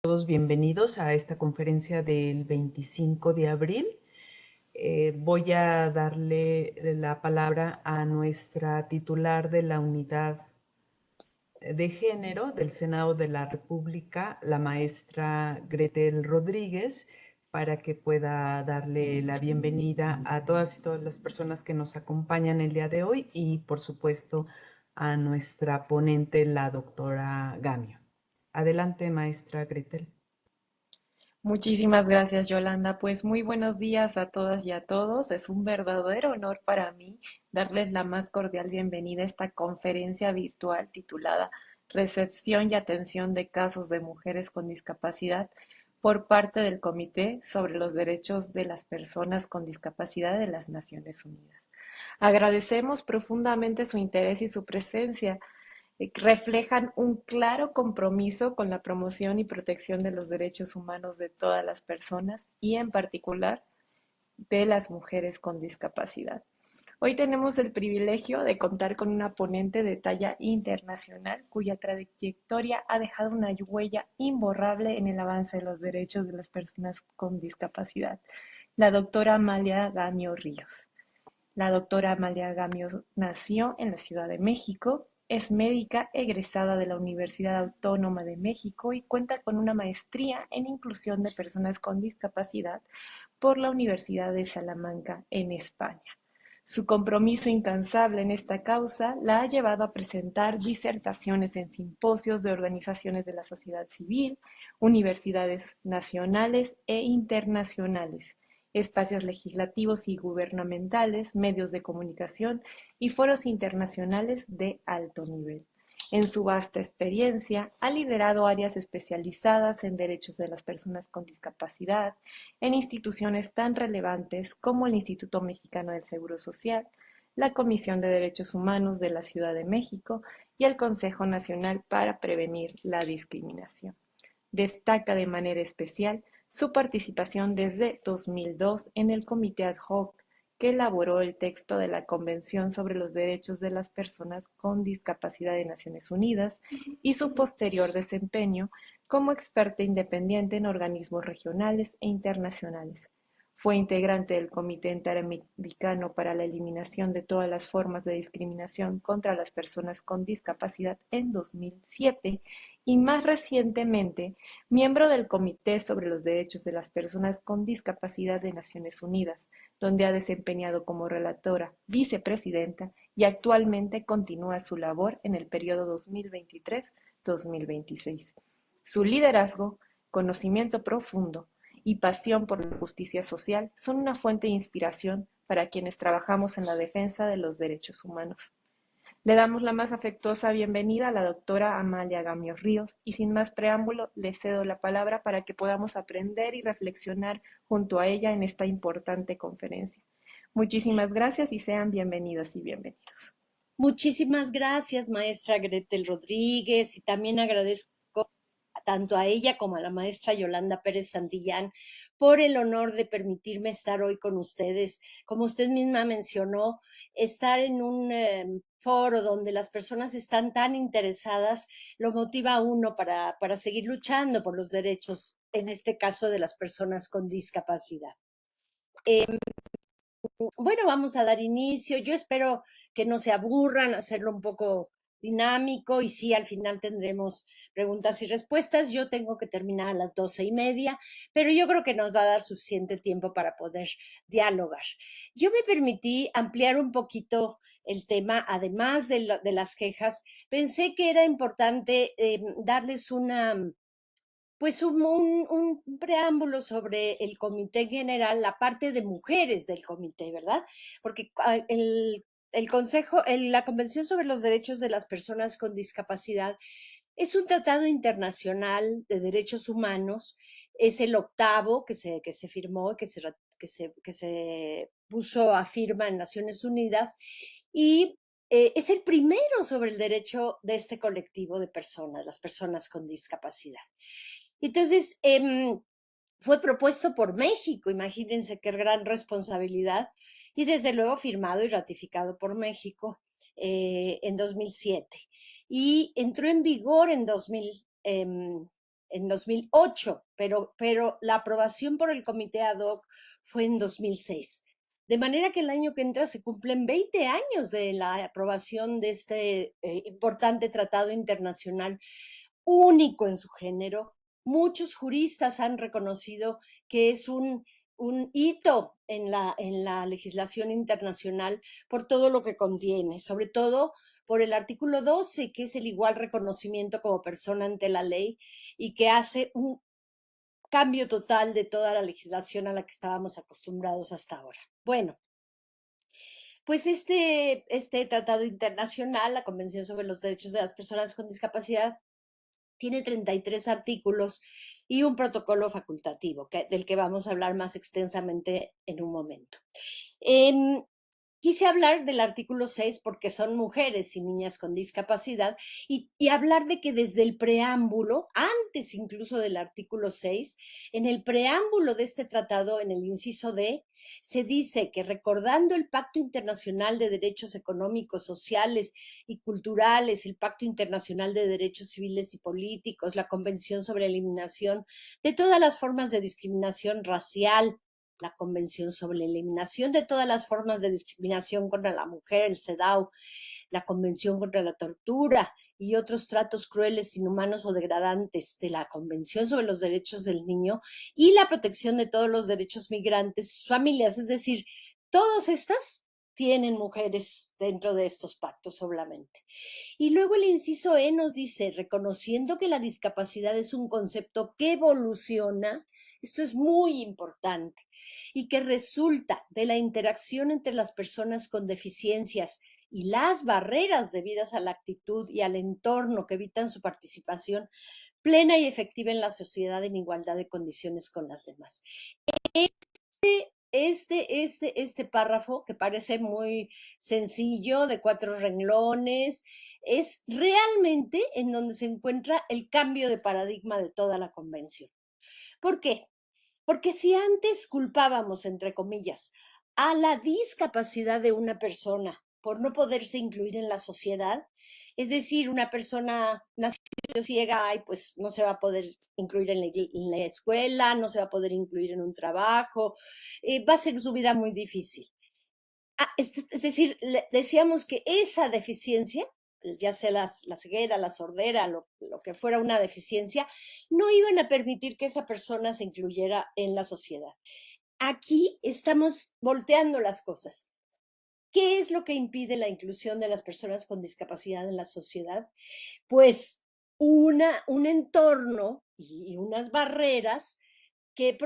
Todos bienvenidos a esta conferencia del 25 de abril. Voy a darle la palabra a nuestra titular de la unidad de género del Senado de la República, la maestra Gretel Rodríguez, para que pueda darle la bienvenida a todas las personas que nos acompañan el día de hoy y, por supuesto, a nuestra ponente, la doctora Gamio. Adelante, maestra Gretel. Muchísimas gracias, Yolanda. Pues muy buenos días a todas y a todos. Es un verdadero honor para mí darles la más cordial bienvenida a esta conferencia virtual titulada Recepción y Atención de Casos de Mujeres con Discapacidad por parte del Comité sobre los Derechos de las Personas con Discapacidad de las Naciones Unidas. Agradecemos profundamente su interés y su presencia reflejan un claro compromiso con la promoción y protección de los derechos humanos de todas las personas y en particular de las mujeres con discapacidad. Hoy tenemos el privilegio de contar con una ponente de talla internacional cuya trayectoria ha dejado una huella imborrable en el avance de los derechos de las personas con discapacidad, la doctora Amalia Gamio Ríos. La doctora Amalia Gamio nació en la Ciudad de México, es médica egresada de la Universidad Autónoma de México y cuenta con una maestría en inclusión de personas con discapacidad por la Universidad de Salamanca en España. Su compromiso incansable en esta causa la ha llevado a presentar disertaciones en simposios de organizaciones de la sociedad civil, universidades nacionales e internacionales, espacios legislativos y gubernamentales, medios de comunicación y foros internacionales de alto nivel. En su vasta experiencia, ha liderado áreas especializadas en derechos de las personas con discapacidad en instituciones tan relevantes como el Instituto Mexicano del Seguro Social, la Comisión de Derechos Humanos de la Ciudad de México y el Consejo Nacional para Prevenir la Discriminación. Destaca de manera especial su participación desde 2002 en el Comité Ad Hoc que elaboró el texto de la Convención sobre los Derechos de las Personas con Discapacidad de Naciones Unidas y su posterior desempeño como experta independiente en organismos regionales e internacionales. Fue integrante del Comité Interamericano para la Eliminación de todas las formas de discriminación contra las personas con discapacidad en 2007 y más recientemente miembro del Comité sobre los Derechos de las Personas con Discapacidad de Naciones Unidas, donde ha desempeñado como relatora, vicepresidenta y actualmente continúa su labor en el periodo 2023-2026. Su liderazgo, conocimiento profundo y pasión por la justicia social son una fuente de inspiración para quienes trabajamos en la defensa de los derechos humanos. Le damos la más afectuosa bienvenida a la doctora Amalia Gamio Ríos y sin más preámbulo le cedo la palabra para que podamos aprender y reflexionar junto a ella en esta importante conferencia. Muchísimas gracias y sean bienvenidas y bienvenidos. Muchísimas gracias, maestra Gretel Rodríguez, y también agradezco tanto a ella como a la maestra Yolanda Pérez Santillán por el honor de permitirme estar hoy con ustedes. Como usted misma mencionó, estar en un foro donde las personas están tan interesadas lo motiva a uno para seguir luchando por los derechos, en este caso de las personas con discapacidad. Bueno, vamos a dar inicio. Yo espero que no se aburran, hacerlo un poco dinámico y sí, al final tendremos preguntas y respuestas. Yo tengo que terminar a las 12:30, pero yo creo que nos va a dar suficiente tiempo para poder dialogar. Yo me permití ampliar un poquito el tema, además de las quejas. Pensé que era importante darles pues un preámbulo sobre el comité en general, la parte de mujeres del comité, ¿verdad? Porque el Consejo, la Convención sobre los Derechos de las Personas con Discapacidad es un tratado internacional de derechos humanos, es el octavo que se firmó, que se puso a firma en Naciones Unidas y es el primero sobre el derecho de este colectivo de personas, las personas con discapacidad. Entonces, fue propuesto por México, imagínense qué gran responsabilidad, y desde luego firmado y ratificado por México en 2007. Y entró en vigor en en 2008, pero la aprobación por el comité ad hoc fue en 2006. De manera que el año que entra se cumplen 20 años de la aprobación de este importante tratado internacional único en su género. Muchos juristas han reconocido que es un hito en la legislación internacional por todo lo que contiene, sobre todo por el artículo 12, que es el igual reconocimiento como persona ante la ley y que hace un cambio total de toda la legislación a la que estábamos acostumbrados hasta ahora. Bueno, pues este tratado internacional, la Convención sobre los Derechos de las Personas con Discapacidad, tiene 33 artículos y un protocolo facultativo, del que vamos a hablar más extensamente en un momento. Quise hablar del artículo 6 porque son mujeres y niñas con discapacidad y hablar de que desde el preámbulo, antes incluso del artículo 6, en el preámbulo de este tratado, en el inciso D, se dice que recordando el Pacto Internacional de Derechos Económicos, Sociales y Culturales, el Pacto Internacional de Derechos Civiles y Políticos, la Convención sobre la Eliminación de todas las formas de discriminación racial, la Convención sobre la Eliminación de todas las formas de discriminación contra la mujer, el CEDAW, la Convención contra la Tortura y otros tratos crueles, inhumanos o degradantes de la Convención sobre los Derechos del Niño y la protección de todos los derechos migrantes y sus familias. Es decir, todas estas tienen mujeres dentro de estos pactos solamente. Y luego el inciso E nos dice, reconociendo que la discapacidad es un concepto que evoluciona, esto es muy importante, y que resulta de la interacción entre las personas con deficiencias y las barreras debidas a la actitud y al entorno que evitan su participación plena y efectiva en la sociedad en igualdad de condiciones con las demás. Este párrafo, que parece muy sencillo, de 4 renglones, es realmente en donde se encuentra el cambio de paradigma de toda la convención. ¿Por qué? Porque si antes culpábamos, entre comillas, a la discapacidad de una persona por no poderse incluir en la sociedad, es decir, una persona nació ciega y pues no se va a poder incluir en la escuela, no se va a poder incluir en un trabajo, va a ser su vida muy difícil. Es decir, decíamos que esa deficiencia, ya sea la ceguera, la sordera, lo que fuera una deficiencia, no iban a permitir que esa persona se incluyera en la sociedad. Aquí estamos volteando las cosas. ¿Qué es lo que impide la inclusión de las personas con discapacidad en la sociedad? Pues un entorno y unas barreras que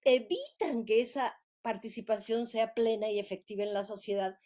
evitan que esa participación sea plena y efectiva en la sociedad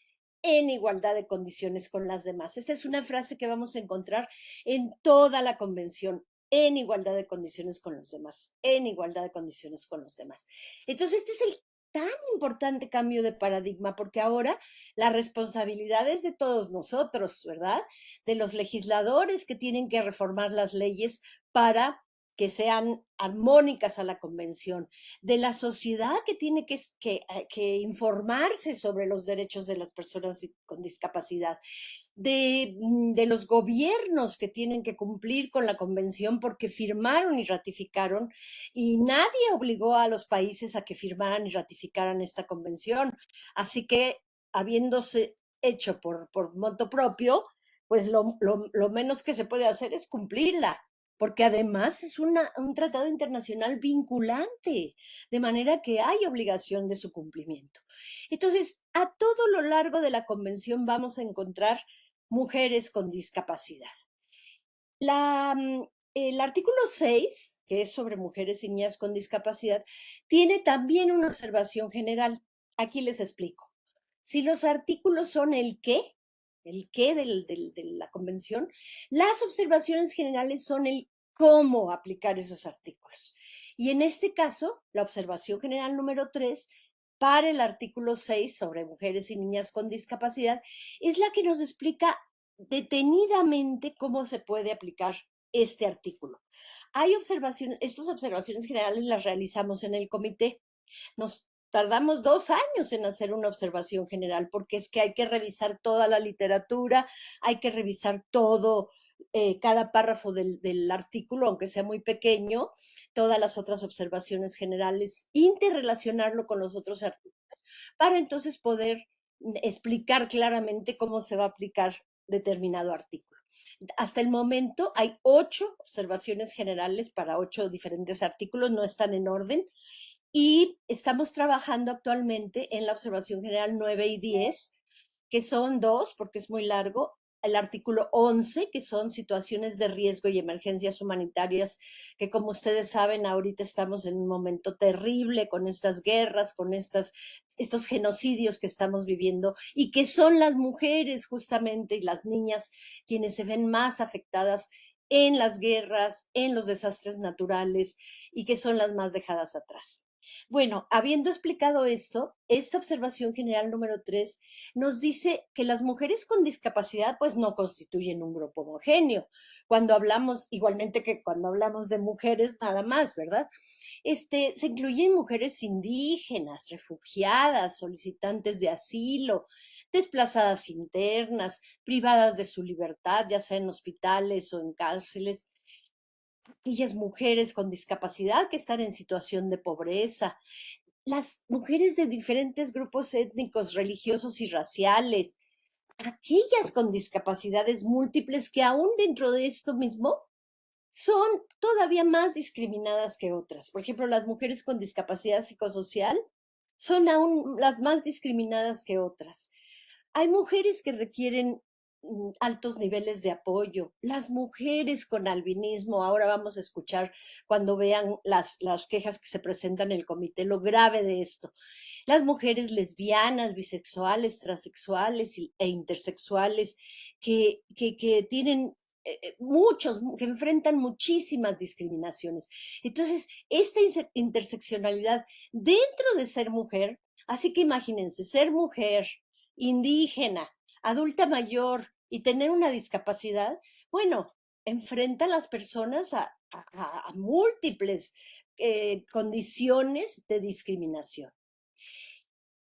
en igualdad de condiciones con las demás. Esta es una frase que vamos a encontrar en toda la convención, en igualdad de condiciones con los demás, en igualdad de condiciones con los demás. Entonces, este es el tan importante cambio de paradigma, porque ahora la responsabilidad es de todos nosotros, ¿verdad? De los legisladores que tienen que reformar las leyes para que sean armónicas a la convención, de la sociedad que tiene que informarse sobre los derechos de las personas con discapacidad, de los gobiernos que tienen que cumplir con la convención porque firmaron y ratificaron, y nadie obligó a los países a que firmaran y ratificaran esta convención. Así que, habiéndose hecho por motu propio, pues lo menos que se puede hacer es cumplirla, porque además es un tratado internacional vinculante, de manera que hay obligación de su cumplimiento. Entonces, a todo lo largo de la convención vamos a encontrar mujeres con discapacidad. El artículo 6, que es sobre mujeres y niñas con discapacidad, tiene también una observación general. Aquí les explico. Si los artículos son el qué de la convención, las observaciones generales son el cómo aplicar esos artículos. Y en este caso, la observación general número 3 para el artículo 6 sobre mujeres y niñas con discapacidad es la que nos explica detenidamente cómo se puede aplicar este artículo. Estas observaciones generales las realizamos en el comité. Nos tardamos 2 años en hacer una observación general, porque es que hay que revisar toda la literatura, hay que revisar todo cada párrafo del artículo, aunque sea muy pequeño, todas las otras observaciones generales, interrelacionarlo con los otros artículos, para entonces poder explicar claramente cómo se va a aplicar determinado artículo. Hasta el momento hay 8 observaciones generales para 8 diferentes artículos, no están en orden, y estamos trabajando actualmente en la observación general 9 y 10, que son 2, porque es muy largo, el artículo 11, que son situaciones de riesgo y emergencias humanitarias, que como ustedes saben, ahorita estamos en un momento terrible con estas guerras, con estos genocidios que estamos viviendo, y que son las mujeres justamente y las niñas quienes se ven más afectadas en las guerras, en los desastres naturales, y que son las más dejadas atrás. Bueno, habiendo explicado esto, esta observación general número 3 nos dice que las mujeres con discapacidad pues no constituyen un grupo homogéneo. Cuando hablamos, igualmente que cuando hablamos de mujeres nada más, ¿verdad? Se incluyen mujeres indígenas, refugiadas, solicitantes de asilo, desplazadas internas, privadas de su libertad, ya sea en hospitales o en cárceles, aquellas mujeres con discapacidad que están en situación de pobreza, las mujeres de diferentes grupos étnicos, religiosos y raciales, aquellas con discapacidades múltiples que aún dentro de esto mismo son todavía más discriminadas que otras. Por ejemplo, las mujeres con discapacidad psicosocial son aún las más discriminadas que otras. Hay mujeres que requieren altos niveles de apoyo. Las mujeres con albinismo, ahora vamos a escuchar cuando vean las quejas que se presentan en el comité, lo grave de esto. Las mujeres lesbianas, bisexuales, transexuales e intersexuales que tienen que enfrentan muchísimas discriminaciones. Entonces, esta interseccionalidad dentro de ser mujer, así que imagínense, ser mujer, indígena, adulta mayor y tener una discapacidad, bueno, enfrenta a las personas a múltiples condiciones de discriminación.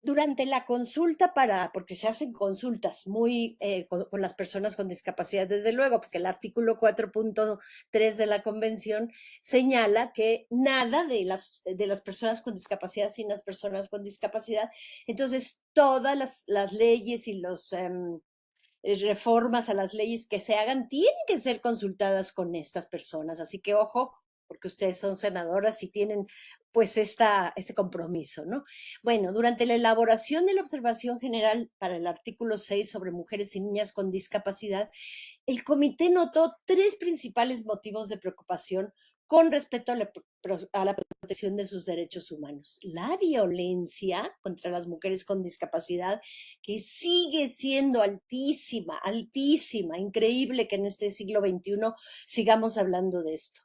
Durante la consulta porque se hacen consultas muy con las personas con discapacidad, desde luego, porque el artículo 4.3 de la convención señala que nada de las personas con discapacidad sin las personas con discapacidad. Entonces, todas las leyes y los reformas a las leyes que se hagan tienen que ser consultadas con estas personas. Así que ojo, porque ustedes son senadoras y tienen pues este compromiso, ¿no? Bueno, durante la elaboración de la observación general para el artículo 6 sobre mujeres y niñas con discapacidad, el comité notó 3 principales motivos de preocupación con respecto a la protección de sus derechos humanos. La violencia contra las mujeres con discapacidad, que sigue siendo altísima, altísima, increíble que en este siglo XXI sigamos hablando de esto.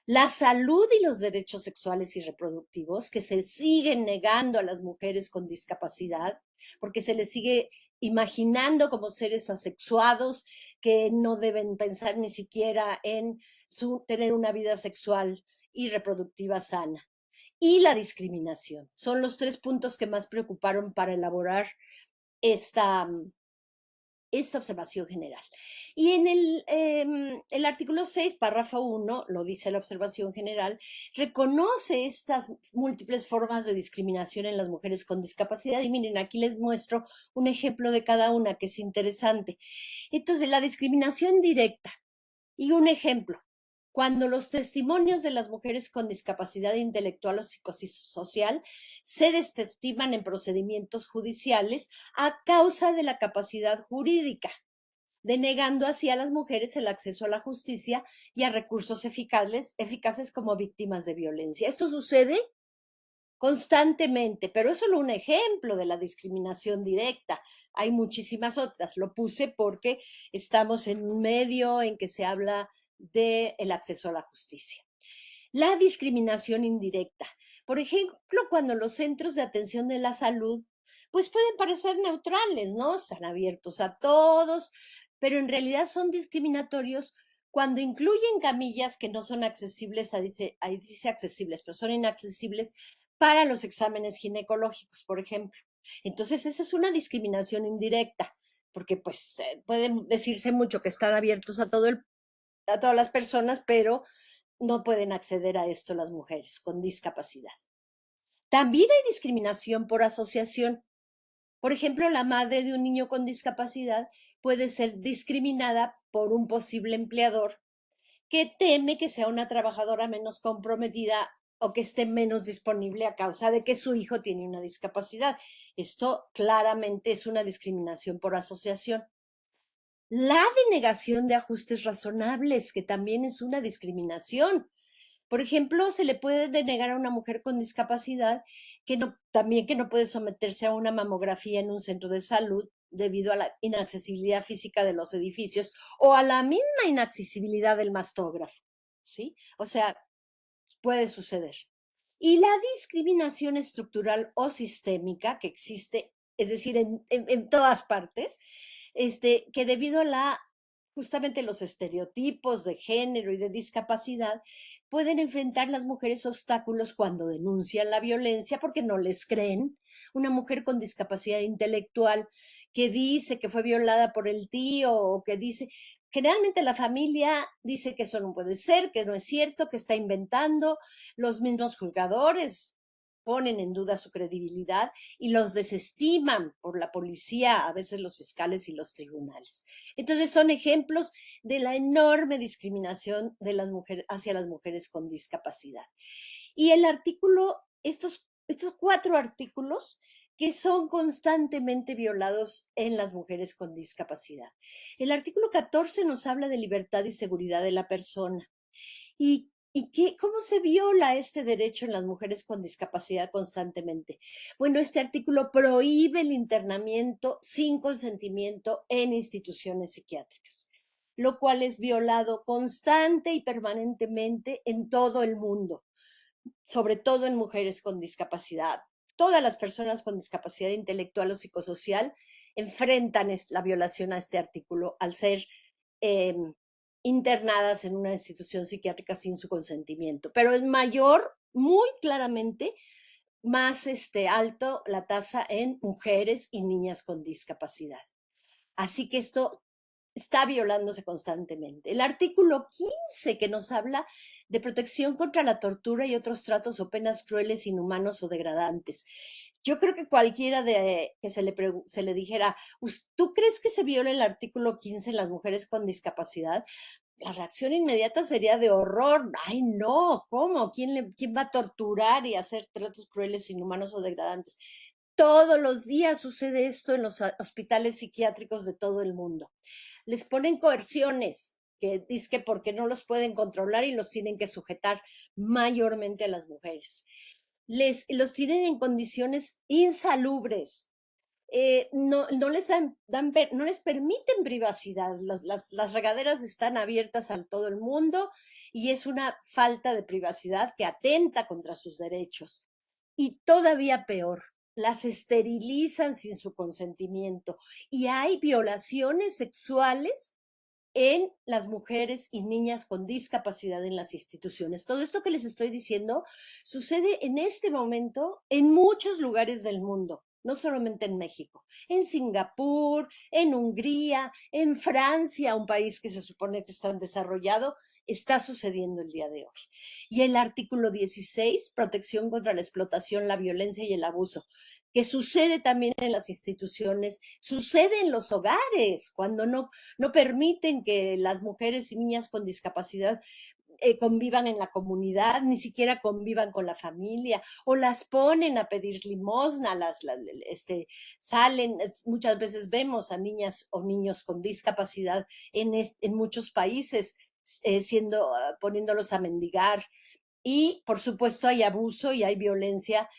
La salud y los derechos sexuales y reproductivos, que se siguen negando a las mujeres con discapacidad, porque se les sigue imaginando como seres asexuados que no deben pensar ni siquiera en tener una vida sexual y reproductiva sana. Y la discriminación. Son los 3 puntos que más preocuparon para elaborar esta observación general. Y en el artículo 6, párrafo 1, lo dice la observación general, reconoce estas múltiples formas de discriminación en las mujeres con discapacidad. Y miren, aquí les muestro un ejemplo de cada una que es interesante. Entonces, la discriminación directa. Y un ejemplo, cuando los testimonios de las mujeres con discapacidad intelectual o psicosocial se desestiman en procedimientos judiciales a causa de la capacidad jurídica, denegando así a las mujeres el acceso a la justicia y a recursos eficaces como víctimas de violencia. Esto sucede constantemente, pero es solo un ejemplo de la discriminación directa. Hay muchísimas otras. Lo puse porque estamos en un medio en que se habla del acceso a la justicia. La discriminación indirecta. Por ejemplo, cuando los centros de atención de la salud, pues pueden parecer neutrales, ¿no? Están abiertos a todos, pero en realidad son discriminatorios cuando incluyen camillas que no son accesibles, ahí dice accesibles, pero son inaccesibles para los exámenes ginecológicos, por ejemplo. Entonces, esa es una discriminación indirecta, porque pues pueden decirse mucho que están abiertos a todo el a todas las personas, pero no pueden acceder a esto las mujeres con discapacidad. También hay discriminación por asociación. Por ejemplo, la madre de un niño con discapacidad puede ser discriminada por un posible empleador que teme que sea una trabajadora menos comprometida o que esté menos disponible a causa de que su hijo tiene una discapacidad. Esto claramente es una discriminación por asociación. La denegación de ajustes razonables, que también es una discriminación. Por ejemplo, se le puede denegar a una mujer con discapacidad también que no puede someterse a una mamografía en un centro de salud debido a la inaccesibilidad física de los edificios o a la misma inaccesibilidad del mastógrafo, ¿sí? O sea, puede suceder. Y la discriminación estructural o sistémica que existe, es decir, en todas partes, que debido a justamente los estereotipos de género y de discapacidad, pueden enfrentar las mujeres obstáculos cuando denuncian la violencia porque no les creen. Una mujer con discapacidad intelectual que dice que fue violada por el tío o que dice, generalmente la familia dice que eso no puede ser, que no es cierto, que está inventando. Los mismos juzgadores ponen en duda su credibilidad y los desestiman por la policía, a veces los fiscales y los tribunales. Entonces son ejemplos de la enorme discriminación de las mujeres hacia las mujeres con discapacidad. Y estos 4 artículos que son constantemente violados en las mujeres con discapacidad. El artículo 14 nos habla de libertad y seguridad de la persona. ¿Cómo se viola este derecho en las mujeres con discapacidad constantemente? Bueno, este artículo prohíbe el internamiento sin consentimiento en instituciones psiquiátricas, lo cual es violado constante y permanentemente en todo el mundo, sobre todo en mujeres con discapacidad. Todas las personas con discapacidad intelectual o psicosocial enfrentan la violación a este artículo al ser internadas en una institución psiquiátrica sin su consentimiento. Pero es mayor, muy claramente, más alto la tasa en mujeres y niñas con discapacidad. Así que esto está violándose constantemente. El artículo 15, que nos habla de protección contra la tortura y otros tratos o penas crueles, inhumanos o degradantes. Yo creo que cualquiera que se le dijera, ¿tú crees que se viola el artículo 15 en las mujeres con discapacidad? La reacción inmediata sería de horror. Ay, no, ¿cómo? ¿Quién va a torturar y hacer tratos crueles, inhumanos o degradantes? Todos los días sucede esto en los hospitales psiquiátricos de todo el mundo. Les ponen coerciones, que dizque porque no los pueden controlar y los tienen que sujetar mayormente a las mujeres. Los tienen en condiciones insalubres. No les permiten privacidad. Las regaderas están abiertas a todo el mundo y es una falta de privacidad que atenta contra sus derechos. Y todavía peor, las esterilizan sin su consentimiento y hay violaciones sexuales en las mujeres y niñas con discapacidad en las instituciones. Todo esto que les estoy diciendo sucede en este momento en muchos lugares del mundo, no solamente en México, en Singapur, en Hungría, en Francia, un país que se supone que está desarrollado, está sucediendo el día de hoy. Y el artículo 16, protección contra la explotación, la violencia y el abuso, que sucede también en las instituciones, sucede en los hogares, cuando no permiten que las mujeres y niñas con discapacidad convivan en la comunidad, ni siquiera convivan con la familia, o las ponen a pedir limosna, salen, muchas veces vemos a niñas o niños con discapacidad en muchos países poniéndolos a mendigar, y por supuesto hay abuso y hay violencia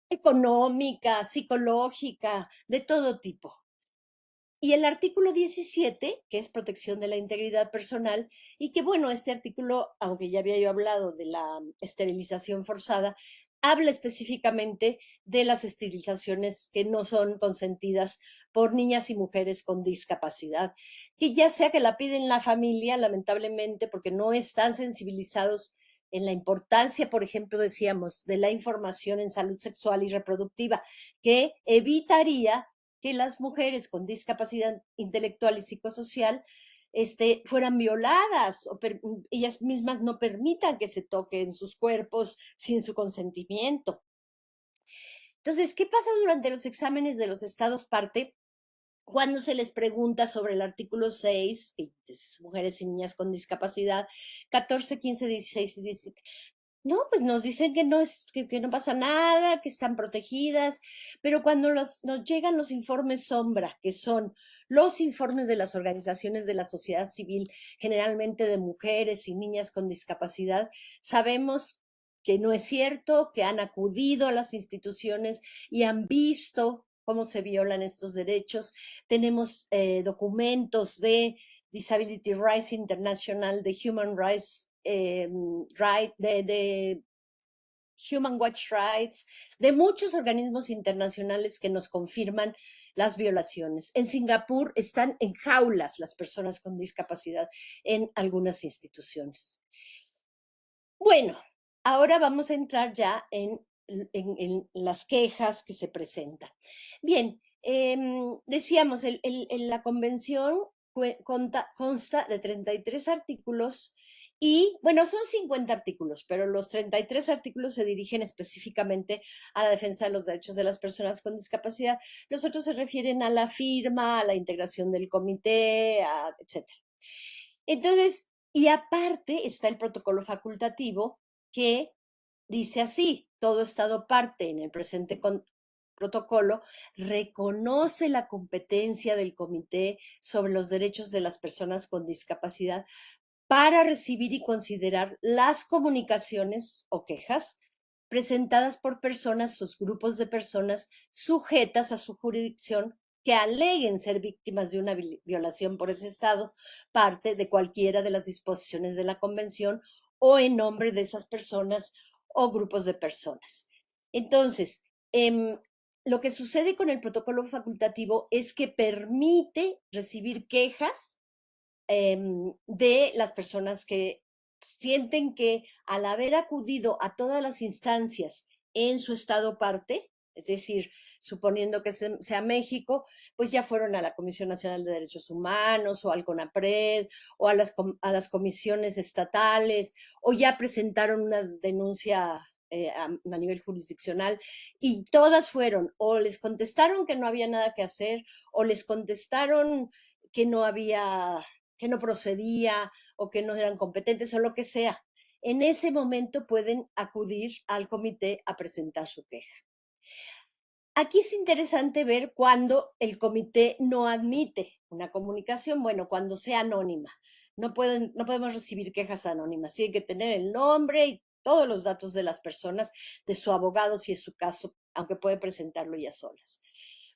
económica, psicológica, de todo tipo. Y el artículo 17, que es protección de la integridad personal, y que bueno, este artículo, aunque ya había yo hablado de la esterilización forzada, habla específicamente de las esterilizaciones que no son consentidas por niñas y mujeres con discapacidad, que ya sea que la piden la familia, lamentablemente, porque no están sensibilizados en la importancia, por ejemplo, decíamos, de la información en salud sexual y reproductiva, que evitaría que las mujeres con discapacidad intelectual y psicosocial fueran violadas o ellas mismas no permitan que se toquen sus cuerpos sin su consentimiento. Entonces, ¿qué pasa durante los exámenes de los estados parte? Cuando se les pregunta sobre el artículo 6, mujeres y niñas con discapacidad, 14, 15, 16 y 17. No, pues nos dicen que que no pasa nada, que están protegidas, pero cuando nos llegan los informes sombra, que son los informes de las organizaciones de la sociedad civil, generalmente de mujeres y niñas con discapacidad, sabemos que no es cierto, que han acudido a las instituciones y han visto cómo se violan estos derechos. Tenemos documentos de Disability Rights International, de Human Rights de Human Watch Rights, de muchos organismos internacionales que nos confirman las violaciones. En Singapur están en jaulas las personas con discapacidad en algunas instituciones. Bueno, ahora vamos a entrar ya en las quejas que se presentan. Bien, decíamos, la convención consta de 33 artículos y, bueno, son 50 artículos, pero los 33 artículos se dirigen específicamente a la defensa de los derechos de las personas con discapacidad. Los otros se refieren a la firma, a la integración del comité, etc. Entonces, y aparte está el protocolo facultativo que dice así: todo Estado parte en el presente protocolo reconoce la competencia del Comité sobre los Derechos de las Personas con Discapacidad para recibir y considerar las comunicaciones o quejas presentadas por personas o grupos de personas sujetas a su jurisdicción que aleguen ser víctimas de una violación por ese Estado, parte de cualquiera de las disposiciones de la Convención o en nombre de esas personas o grupos de personas. Entonces, lo que sucede con el protocolo facultativo es que permite recibir quejas de las personas que sienten que al haber acudido a todas las instancias en su estado parte, es decir, suponiendo que sea México, pues ya fueron a la Comisión Nacional de Derechos Humanos o al CONAPRED o a las comisiones estatales, o ya presentaron una denuncia a nivel jurisdiccional, y todas fueron, o les contestaron que no había nada que hacer, o les contestaron que no procedía o que no eran competentes o lo que sea. En ese momento pueden acudir al comité a presentar su queja. Aquí es interesante ver cuando el comité no admite una comunicación, bueno, cuando sea anónima. No podemos recibir quejas anónimas, tiene que tener el nombre y todos los datos de las personas, de su abogado si es su caso, aunque puede presentarlo ya solas.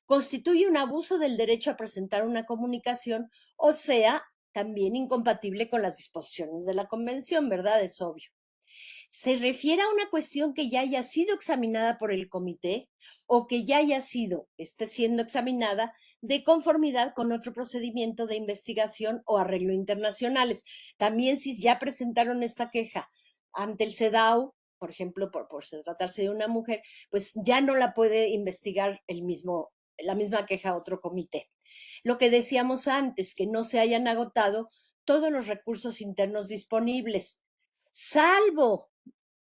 Constituye un abuso del derecho a presentar una comunicación, o sea, también incompatible con las disposiciones de la Convención, ¿verdad? Es obvio. Se refiere a una cuestión que ya haya sido examinada por el comité o que ya esté siendo examinada de conformidad con otro procedimiento de investigación o arreglo internacionales. También si ya presentaron esta queja ante el CEDAW, por ejemplo, por tratarse de una mujer, pues ya no la puede investigar la misma queja otro comité. Lo que decíamos antes, que no se hayan agotado todos los recursos internos disponibles, salvo,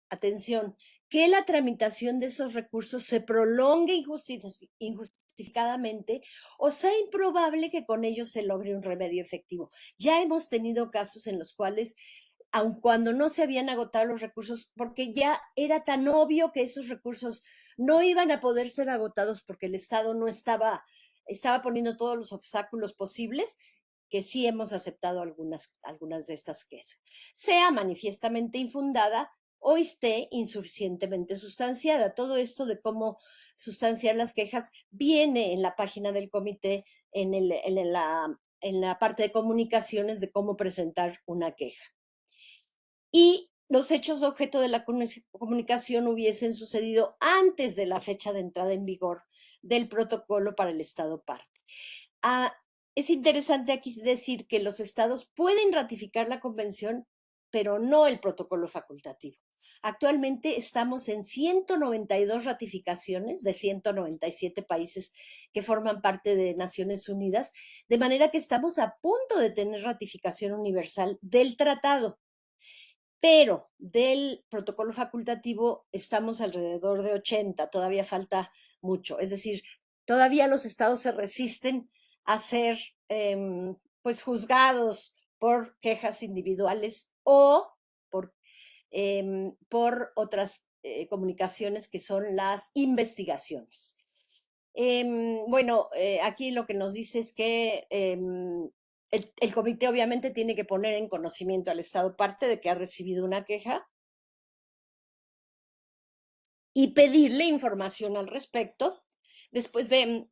atención, que la tramitación de esos recursos se prolongue injustificadamente o sea improbable que con ellos se logre un remedio efectivo. Ya hemos tenido casos en los cuales, aun cuando no se habían agotado los recursos, porque ya era tan obvio que esos recursos no iban a poder ser agotados porque el Estado no estaba poniendo todos los obstáculos posibles, que sí hemos aceptado algunas de estas quejas, sea manifiestamente infundada o esté insuficientemente sustanciada. Todo esto de cómo sustanciar las quejas viene en la página del comité, en la parte de comunicaciones, de cómo presentar una queja. Y los hechos de objeto de la comunicación hubiesen sucedido antes de la fecha de entrada en vigor del protocolo para el Estado parte. Es interesante aquí decir que los estados pueden ratificar la convención, pero no el protocolo facultativo. Actualmente estamos en 192 ratificaciones de 197 países que forman parte de Naciones Unidas, de manera que estamos a punto de tener ratificación universal del tratado. Pero del protocolo facultativo estamos alrededor de 80, todavía falta mucho. Es decir, todavía los estados se resisten a ser pues juzgados por quejas individuales o por otras comunicaciones que son las investigaciones. Bueno, aquí lo que nos dice es que el comité obviamente tiene que poner en conocimiento al Estado parte de que ha recibido una queja y pedirle información al respecto. Después de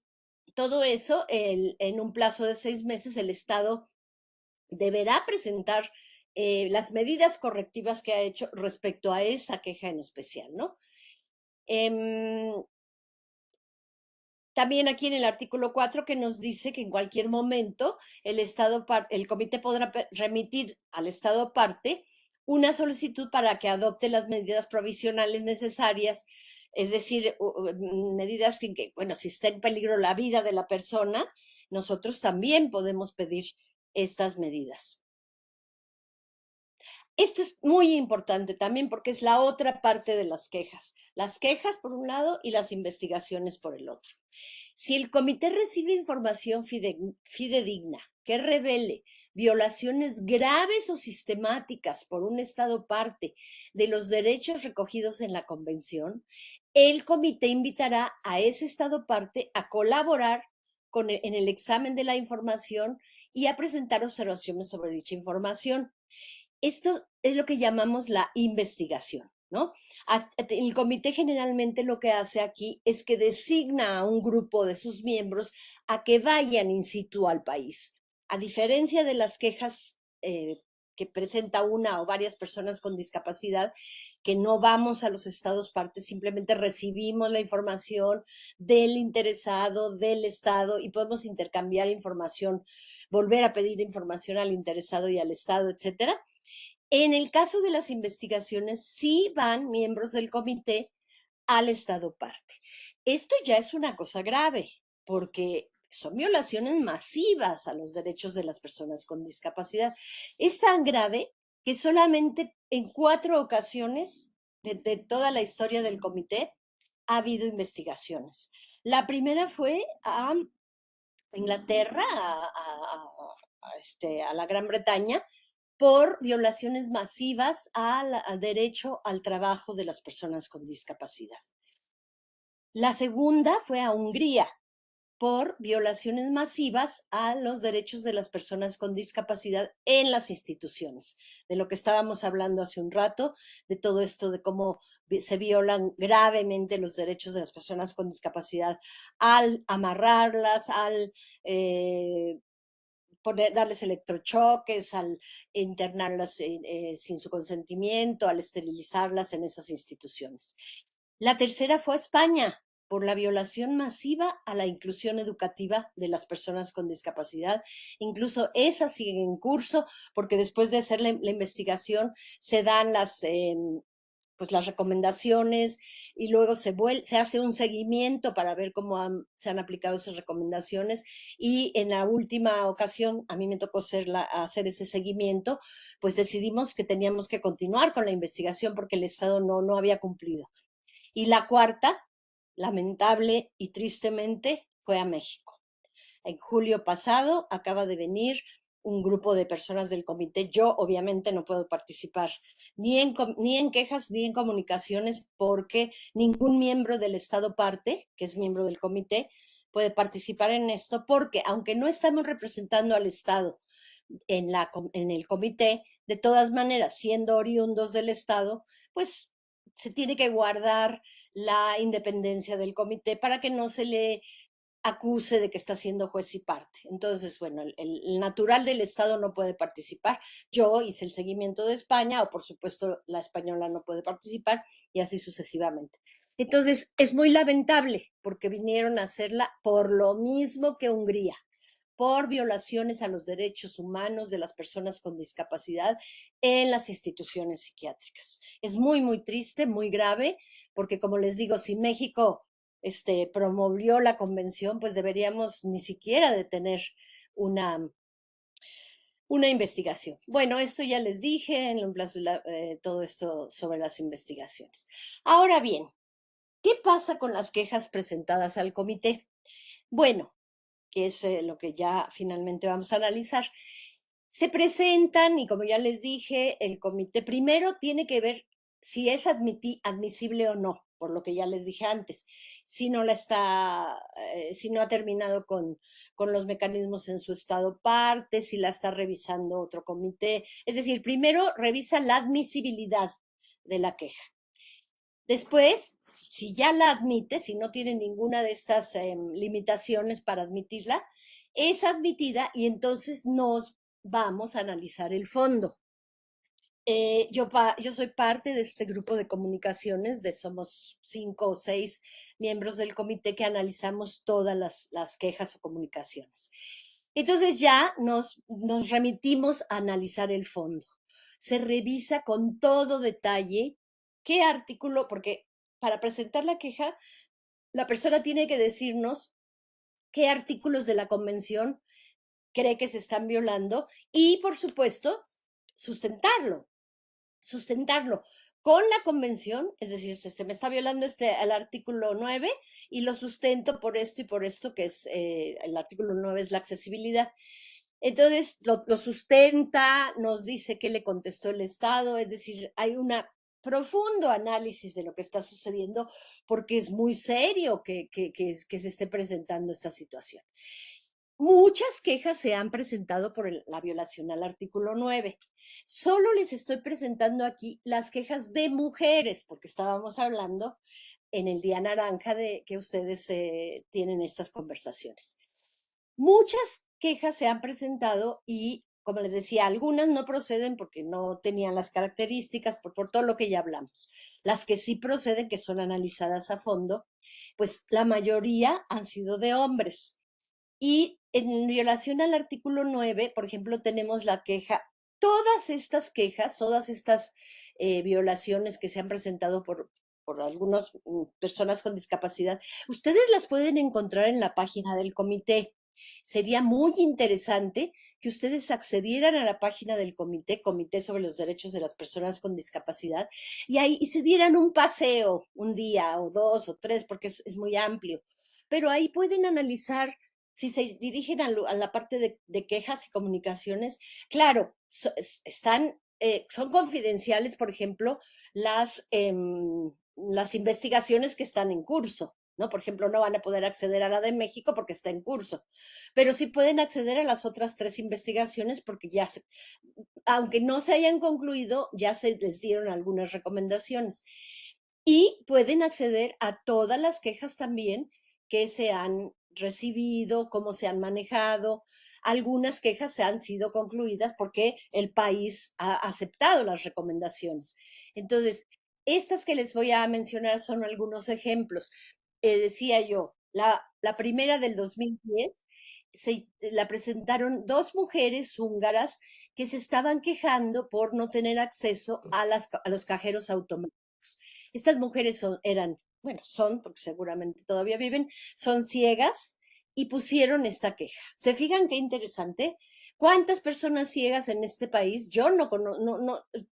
todo eso, en un plazo de 6 meses, el Estado deberá presentar las medidas correctivas que ha hecho respecto a esa queja en especial, ¿no? También aquí en el artículo 4 que nos dice que en cualquier momento el comité podrá remitir al Estado parte una solicitud para que adopte las medidas provisionales necesarias, es decir, medidas que, bueno, si está en peligro la vida de la persona, nosotros también podemos pedir estas medidas. Esto es muy importante también porque es la otra parte de las quejas. Las quejas por un lado y las investigaciones por el otro. Si el comité recibe información fidedigna que revele violaciones graves o sistemáticas por un Estado parte de los derechos recogidos en la Convención, el comité invitará a ese Estado parte a colaborar en el examen de la información y a presentar observaciones sobre dicha información. Esto es lo que llamamos la investigación, ¿no? El comité generalmente lo que hace aquí es que designa a un grupo de sus miembros a que vayan in situ al país. A diferencia de las quejas que presenta una o varias personas con discapacidad, que no vamos a los estados partes, simplemente recibimos la información del interesado, del estado, y podemos intercambiar información, volver a pedir información al interesado y al estado, etcétera. En el caso de las investigaciones, sí van miembros del comité al Estado parte. Esto ya es una cosa grave, porque son violaciones masivas a los derechos de las personas con discapacidad. Es tan grave que solamente en 4 ocasiones de toda la historia del comité ha habido investigaciones. La primera fue a Inglaterra, a la Gran Bretaña, por violaciones masivas al derecho al trabajo de las personas con discapacidad. La segunda fue a Hungría por violaciones masivas a los derechos de las personas con discapacidad en las instituciones, de lo que estábamos hablando hace un rato, de todo esto de cómo se violan gravemente los derechos de las personas con discapacidad al amarrarlas, al darles electrochoques, al internarlas sin su consentimiento, al esterilizarlas en esas instituciones. La tercera fue a España por la violación masiva a la inclusión educativa de las personas con discapacidad. Incluso esa sigue en curso porque después de hacer la investigación se dan pues las recomendaciones y luego se hace un seguimiento para ver cómo se han aplicado esas recomendaciones, y en la última ocasión a mí me tocó hacer ese seguimiento, pues decidimos que teníamos que continuar con la investigación porque el Estado no había cumplido. Y la cuarta, lamentable y tristemente, fue a México. En julio pasado acaba de venir un grupo de personas del comité. Yo obviamente no puedo participar ni en quejas ni en comunicaciones porque ningún miembro del Estado parte, que es miembro del comité, puede participar en esto porque aunque no estamos representando al Estado en el comité, de todas maneras, siendo oriundos del Estado, pues se tiene que guardar la independencia del comité para que no se le acuse de que está siendo juez y parte. Entonces, bueno, el natural del Estado no puede participar. Yo hice el seguimiento de España, o por supuesto la española no puede participar, y así sucesivamente. Entonces, es muy lamentable porque vinieron a hacerla por lo mismo que Hungría, por violaciones a los derechos humanos de las personas con discapacidad en las instituciones psiquiátricas. Es muy, muy triste, muy grave, porque como les digo, si México promovió la convención, pues deberíamos ni siquiera de tener una investigación. Bueno, esto ya les dije en todo esto sobre las investigaciones. Ahora bien, ¿qué pasa con las quejas presentadas al comité? Bueno, que es lo que ya finalmente vamos a analizar. Se presentan y como ya les dije, el comité primero tiene que ver si es admisible o no, por lo que ya les dije antes, si no si no ha terminado con los mecanismos en su estado parte, si la está revisando otro comité. Es decir, primero revisa la admisibilidad de la queja. Después, si ya la admite, si no tiene ninguna de estas limitaciones para admitirla, es admitida y entonces nos vamos a analizar el fondo. Yo soy parte de este grupo de comunicaciones, somos 5 o 6 miembros del comité que analizamos todas las quejas o comunicaciones. Entonces ya nos remitimos a analizar el fondo. Se revisa con todo detalle qué artículo, porque para presentar la queja, la persona tiene que decirnos qué artículos de la convención cree que se están violando y, por supuesto, sustentarlo con la convención, es decir, se me está violando el artículo 9 y lo sustento por esto y por esto, que es el artículo 9 es la accesibilidad. Entonces lo sustenta, nos dice qué le contestó el Estado, es decir, hay un profundo análisis de lo que está sucediendo porque es muy serio que se esté presentando esta situación. Muchas quejas se han presentado por la violación al artículo 9. Solo les estoy presentando aquí las quejas de mujeres, porque estábamos hablando en el día naranja de que ustedes tienen estas conversaciones. Muchas quejas se han presentado y, como les decía, algunas no proceden porque no tenían las características, por todo lo que ya hablamos. Las que sí proceden, que son analizadas a fondo, pues la mayoría han sido de hombres. Y en violación al artículo 9, por ejemplo, tenemos la queja, todas estas quejas, todas estas violaciones que se han presentado por algunas personas con discapacidad, ustedes las pueden encontrar en la página del comité. Sería muy interesante que ustedes accedieran a la página del Comité sobre los Derechos de las Personas con Discapacidad, y ahí se dieran un paseo, un día o 2 o 3, porque es muy amplio. Pero ahí pueden analizar si se dirigen a la parte de quejas y comunicaciones. Claro, son confidenciales, por ejemplo, las investigaciones que están en curso, ¿no? Por ejemplo, no van a poder acceder a la de México porque está en curso, pero sí pueden acceder a las otras 3 investigaciones porque aunque no se hayan concluido, ya se les dieron algunas recomendaciones. Y pueden acceder a todas las quejas también que se han recibido, cómo se han manejado. Algunas quejas se han sido concluidas porque el país ha aceptado las recomendaciones. Entonces, estas que les voy a mencionar son algunos ejemplos. Decía yo, la primera del 2010 la presentaron 2 mujeres húngaras que se estaban quejando por no tener acceso a los cajeros automáticos. Estas mujeres son, porque seguramente todavía viven, son ciegas y pusieron esta queja. ¿Se fijan qué interesante? ¿Cuántas personas ciegas en este país? Yo no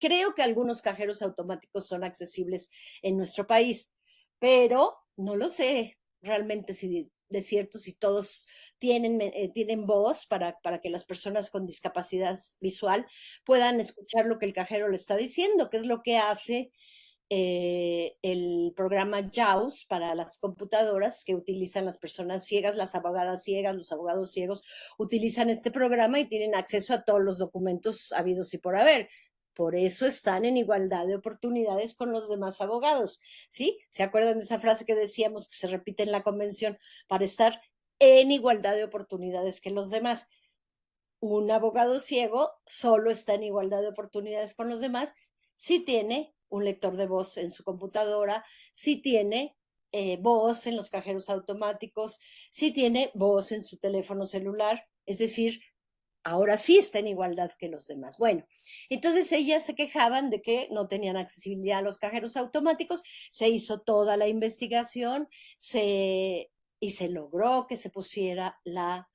creo que algunos cajeros automáticos son accesibles en nuestro país, pero no lo sé realmente si de cierto si todos tienen voz para que las personas con discapacidad visual puedan escuchar lo que el cajero le está diciendo, que es lo que hace el programa JAWS para las computadoras que utilizan las personas ciegas, las abogadas ciegas, los abogados ciegos utilizan este programa y tienen acceso a todos los documentos habidos y por haber. Por eso están en igualdad de oportunidades con los demás abogados, ¿sí? ¿Se acuerdan de esa frase que decíamos que se repite en la convención? Para estar en igualdad de oportunidades que los demás. Un abogado ciego solo está en igualdad de oportunidades con los demás si tiene un lector de voz en su computadora, si tiene voz en los cajeros automáticos, si tiene voz en su teléfono celular, Es decir, ahora sí está en igualdad que los demás. Bueno, entonces ellas se quejaban de que no tenían accesibilidad a los cajeros automáticos, se hizo toda la investigación y se logró que se pusiera la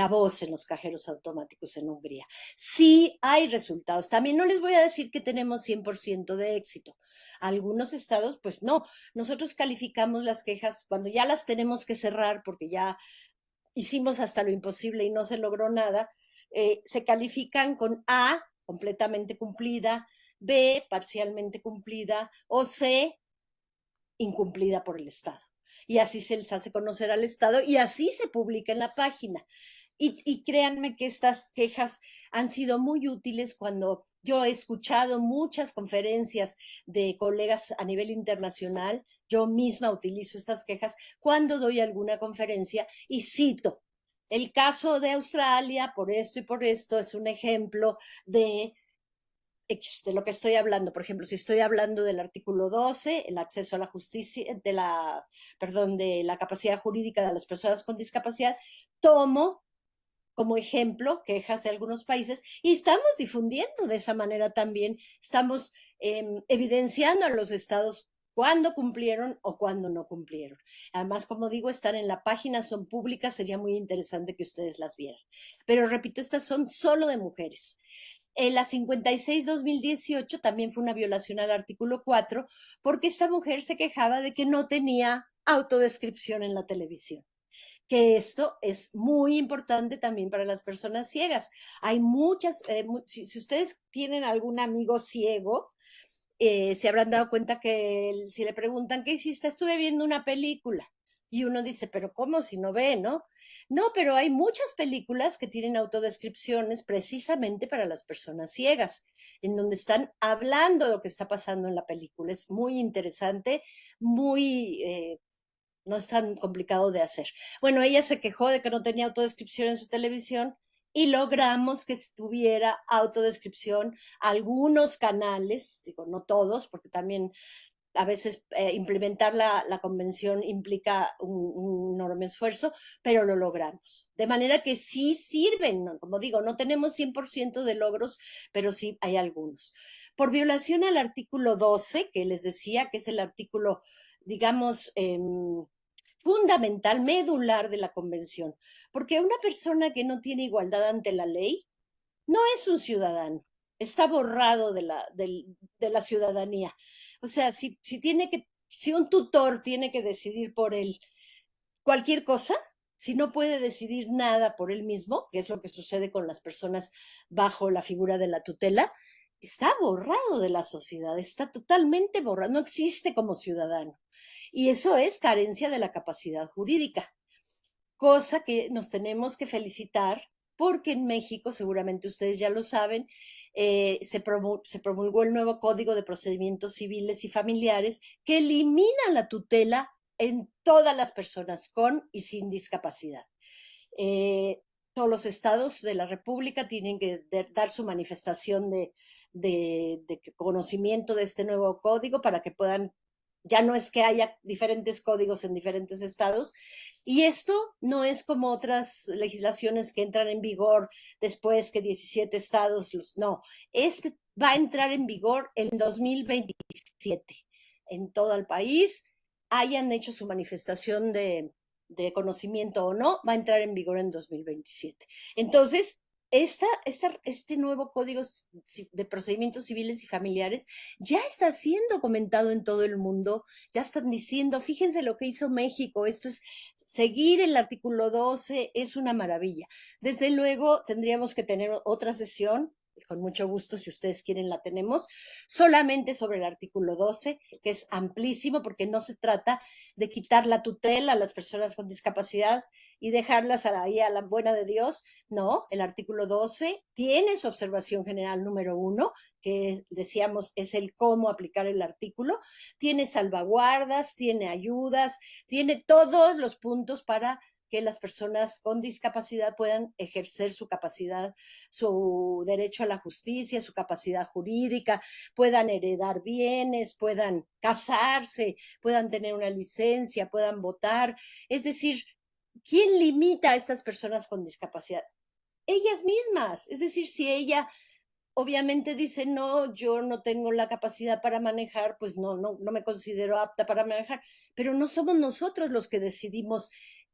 voz en los cajeros automáticos en Hungría. Sí hay resultados. También no les voy a decir que tenemos 100% de éxito. Algunos estados, pues no. Nosotros calificamos las quejas cuando ya las tenemos que cerrar porque ya hicimos hasta lo imposible y no se logró nada, se califican con A, completamente cumplida, B, parcialmente cumplida, o C, incumplida por el Estado. Y así se les hace conocer al Estado y así se publica en la página. Y créanme que estas quejas han sido muy útiles cuando yo he escuchado muchas conferencias de colegas a nivel internacional. Yo misma utilizo estas quejas cuando doy alguna conferencia y cito. El caso de Australia, por esto y por esto, es un ejemplo de lo que estoy hablando. Por ejemplo, si estoy hablando del artículo 12, el acceso a la justicia, de la capacidad jurídica de las personas con discapacidad, tomo como ejemplo quejas de algunos países y estamos difundiendo de esa manera también, estamos evidenciando a los estados cuándo cumplieron o cuándo no cumplieron. Además, como digo, están en la página, son públicas, sería muy interesante que ustedes las vieran. Pero repito, estas son solo de mujeres. La 56-2018 también fue una violación al artículo 4 porque esta mujer se quejaba de que no tenía autodescripción en la televisión, que esto es muy importante también para las personas ciegas. Hay muchas, si ustedes tienen algún amigo ciego, se habrán dado cuenta que si le preguntan, ¿qué hiciste? Estuve viendo una película. Y uno dice, pero ¿cómo si no ve, no? No, pero hay muchas películas que tienen autodescripciones precisamente para las personas ciegas, en donde están hablando de lo que está pasando en la película. Es muy interesante, no es tan complicado de hacer. Bueno, ella se quejó de que no tenía autodescripción en su televisión y logramos que tuviera autodescripción algunos canales, digo, no todos, porque también a veces implementar la convención implica un enorme esfuerzo, pero lo logramos. De manera que sí sirven, ¿no? Como digo, no tenemos 100% de logros, pero sí hay algunos. Por violación al artículo 12, que les decía que es el artículo, digamos, fundamental, medular de la convención, porque una persona que no tiene igualdad ante la ley no es un ciudadano, está borrado de la ciudadanía. O sea, si un tutor tiene que decidir por él cualquier cosa, si no puede decidir nada por él mismo, que es lo que sucede con las personas bajo la figura de la tutela, está borrado de la sociedad, está totalmente borrado, no existe como ciudadano. Y eso es carencia de la capacidad jurídica, cosa que nos tenemos que felicitar porque en México, seguramente ustedes ya lo saben, se promulgó el nuevo Código de Procedimientos Civiles y Familiares que elimina la tutela en todas las personas con y sin discapacidad. Todos los estados de la República tienen que dar su manifestación de conocimiento de este nuevo código para que puedan, ya no es que haya diferentes códigos en diferentes estados, y esto no es como otras legislaciones que entran en vigor después que 17 estados, no, este va a entrar en vigor en 2027 en todo el país, hayan hecho su manifestación de conocimiento o no, va a entrar en vigor en 2027. Entonces, este nuevo Código de Procedimientos Civiles y Familiares ya está siendo comentado en todo el mundo, ya están diciendo, fíjense lo que hizo México, esto es seguir el artículo 12, es una maravilla. Desde luego tendríamos que tener otra sesión, con mucho gusto, si ustedes quieren la tenemos, solamente sobre el artículo 12, que es amplísimo porque no se trata de quitar la tutela a las personas con discapacidad y dejarlas ahí a la buena de Dios. No, el artículo 12 tiene su observación general número 1, que decíamos es el cómo aplicar el artículo, tiene salvaguardas, tiene ayudas, tiene todos los puntos para que las personas con discapacidad puedan ejercer su capacidad, su derecho a la justicia, su capacidad jurídica, puedan heredar bienes, puedan casarse, puedan tener una licencia, puedan votar. Es decir, ¿quién limita a estas personas con discapacidad? Ellas mismas. Es decir, si ella obviamente dice, no, yo no tengo la capacidad para manejar, pues no me considero apta para manejar, pero no somos nosotros los que decidimos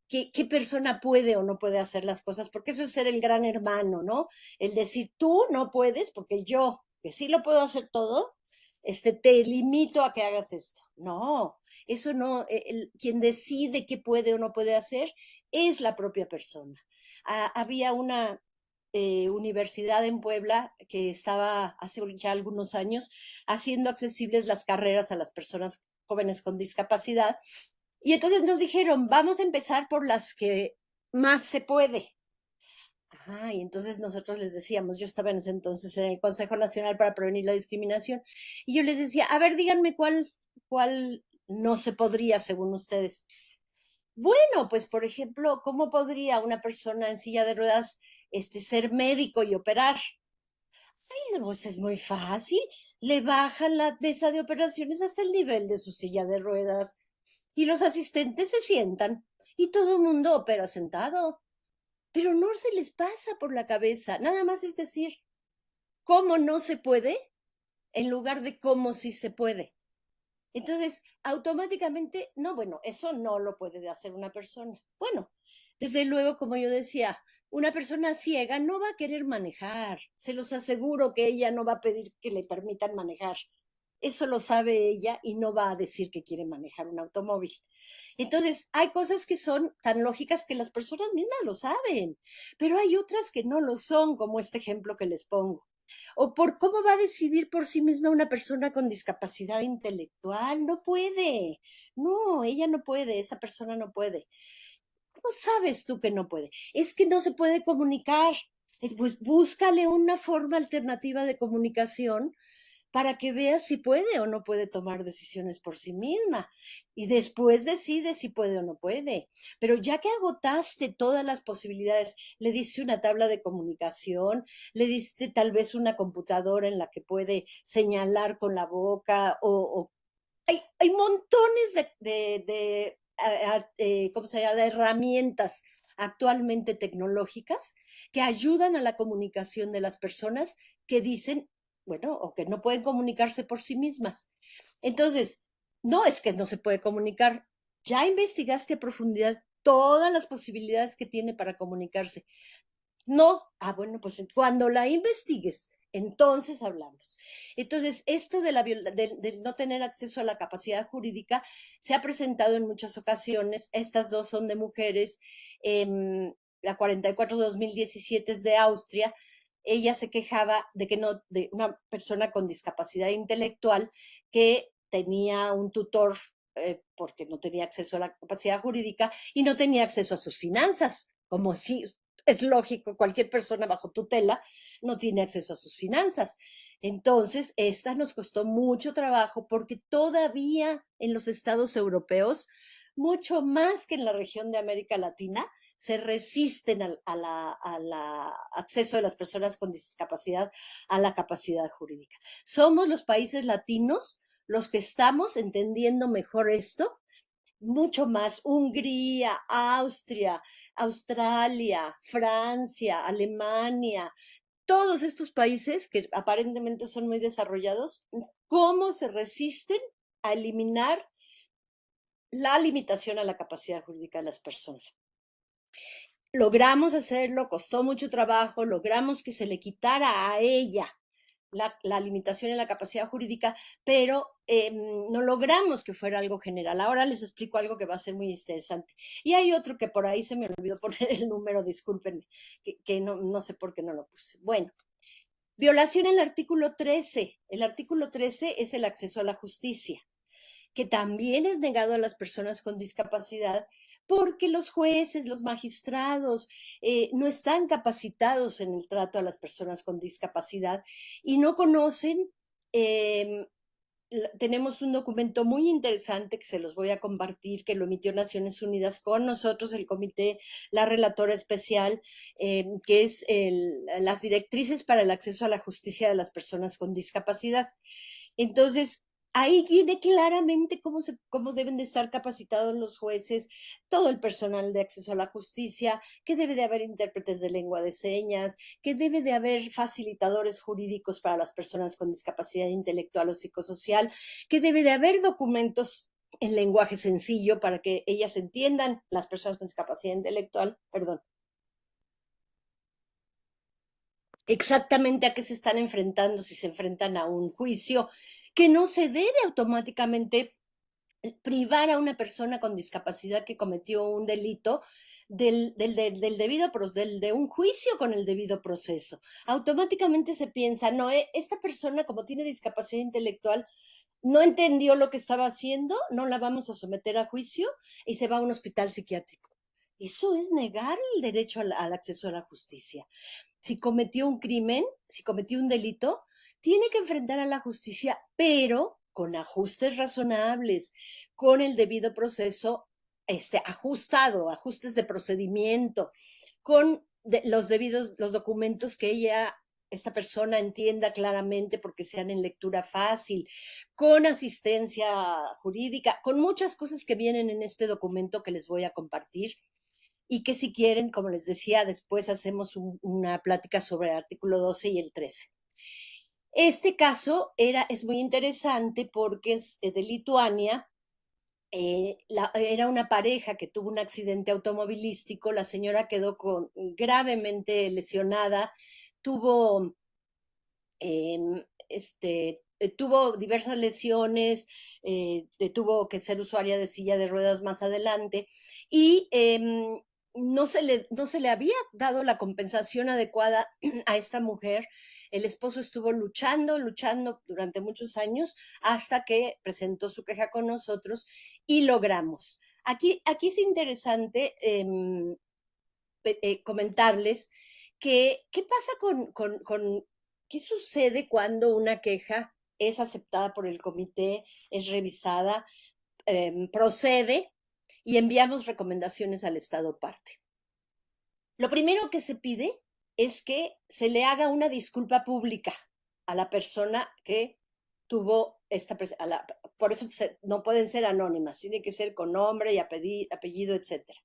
qué persona puede o no puede hacer las cosas, porque eso es ser el gran hermano, ¿no? El decir, tú no puedes, porque yo, que sí lo puedo hacer todo, te limito a que hagas esto. No, eso no, quien decide qué puede o no puede hacer es la propia persona. Había una universidad en Puebla que estaba hace ya algunos años haciendo accesibles las carreras a las personas jóvenes con discapacidad. Y entonces nos dijeron, vamos a empezar por las que más se puede. Y entonces nosotros les decíamos, yo estaba en ese entonces en el Consejo Nacional para Prevenir la Discriminación, y yo les decía, a ver, díganme cuál no se podría según ustedes. Bueno, pues por ejemplo, ¿cómo podría una persona en silla de ruedas ser médico y operar? Ay, pues es muy fácil. Le bajan la mesa de operaciones hasta el nivel de su silla de ruedas y los asistentes se sientan y todo el mundo opera sentado. Pero no se les pasa por la cabeza, nada más es decir, ¿cómo no se puede? En lugar de cómo sí se puede. Entonces, automáticamente, no, bueno, eso no lo puede hacer una persona. Bueno, desde luego, como yo decía, una persona ciega no va a querer manejar. Se los aseguro que ella no va a pedir que le permitan manejar. Eso lo sabe ella y no va a decir que quiere manejar un automóvil. Entonces, hay cosas que son tan lógicas que las personas mismas lo saben, pero hay otras que no lo son, como este ejemplo que les pongo. O por cómo va a decidir por sí misma una persona con discapacidad intelectual. No puede. No, ella no puede, esa persona no puede. ¿Cómo sabes tú que no puede? Es que no se puede comunicar. Pues búscale una forma alternativa de comunicación para que veas si puede o no puede tomar decisiones por sí misma. Y después decide si puede o no puede. Pero ya que agotaste todas las posibilidades, le diste una tabla de comunicación, le diste tal vez una computadora en la que puede señalar con la boca o hay montones ¿cómo se llama?, de herramientas actualmente tecnológicas que ayudan a la comunicación de las personas que dicen, bueno, o que no pueden comunicarse por sí mismas. Entonces, no es que no se puede comunicar, ya investigaste a profundidad todas las posibilidades que tiene para comunicarse. No, bueno, pues cuando la investigues, entonces hablamos. Entonces, esto del no tener acceso a la capacidad jurídica se ha presentado en muchas ocasiones. Estas dos son de mujeres. La 44 de 2017 es de Austria. Ella se quejaba de que no, de una persona con discapacidad intelectual que tenía un tutor porque no tenía acceso a la capacidad jurídica y no tenía acceso a sus finanzas, como si es lógico, cualquier persona bajo tutela no tiene acceso a sus finanzas. Entonces, esta nos costó mucho trabajo porque todavía en los estados europeos, mucho más que en la región de América Latina, se resisten al acceso de las personas con discapacidad a la capacidad jurídica. Somos los países latinos los que estamos entendiendo mejor esto, mucho más. Hungría, Austria, Australia, Francia, Alemania, todos estos países que aparentemente son muy desarrollados, ¿cómo se resisten a eliminar la limitación a la capacidad jurídica de las personas? Logramos hacerlo, costó mucho trabajo, logramos que se le quitara a ella la limitación en la capacidad jurídica, pero no logramos que fuera algo general. Ahora les explico algo que va a ser muy interesante. Y hay otro que por ahí se me olvidó poner el número, discúlpenme, que no sé por qué no lo puse. Bueno, violación en el artículo 13. El artículo 13 es el acceso a la justicia, que también es negado a las personas con discapacidad porque los jueces, los magistrados no están capacitados en el trato a las personas con discapacidad y no conocen. Tenemos un documento muy interesante que se los voy a compartir, que lo emitió Naciones Unidas con nosotros, el comité, la relatora especial, que es las directrices para el acceso a la justicia de las personas con discapacidad. Entonces, ahí viene claramente cómo deben de estar capacitados los jueces, todo el personal de acceso a la justicia, que debe de haber intérpretes de lengua de señas, que debe de haber facilitadores jurídicos para las personas con discapacidad intelectual o psicosocial, que debe de haber documentos en lenguaje sencillo para que ellas entiendan, las personas con discapacidad intelectual, perdón, exactamente a qué se están enfrentando si se enfrentan a un juicio, que no se debe automáticamente privar a una persona con discapacidad que cometió un delito de un juicio con el debido proceso. Automáticamente se piensa, no, esta persona como tiene discapacidad intelectual no entendió lo que estaba haciendo, no la vamos a someter a juicio y se va a un hospital psiquiátrico. Eso es negar el derecho al acceso a la justicia. Si cometió un crimen, si cometió un delito, tiene que enfrentar a la justicia, pero con ajustes razonables, con el debido proceso ajustado, ajustes de procedimiento, con los documentos que esta persona entienda claramente porque sean en lectura fácil, con asistencia jurídica, con muchas cosas que vienen en este documento que les voy a compartir y que si quieren, como les decía, después hacemos una plática sobre el artículo 12 y el 13. Este caso es muy interesante porque es de Lituania. Era una pareja que tuvo un accidente automovilístico, la señora quedó gravemente lesionada, tuvo tuvo diversas lesiones, tuvo que ser usuaria de silla de ruedas más adelante y no se le había dado la compensación adecuada a esta mujer. El esposo estuvo luchando durante muchos años hasta que presentó su queja con nosotros y logramos. Aquí es interesante comentarles qué pasa qué sucede cuando una queja es aceptada por el comité, es revisada, procede y enviamos recomendaciones al Estado parte. Lo primero que se pide es que se le haga una disculpa pública a la persona que tuvo por eso no pueden ser anónimas, tiene que ser con nombre y apellido, etcétera.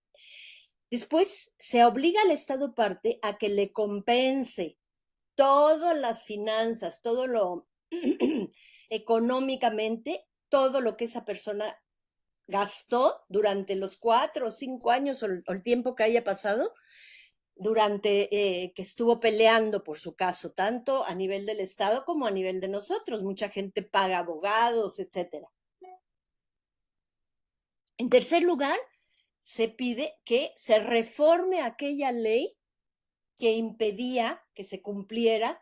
Después se obliga al Estado parte a que le compense todas las finanzas, todo lo económicamente, todo lo que esa persona gastó durante los 4 o 5 años o el tiempo que haya pasado durante que estuvo peleando por su caso, tanto a nivel del Estado como a nivel de nosotros. Mucha gente paga abogados, etcétera. En tercer lugar, se pide que se reforme aquella ley que impedía que se cumpliera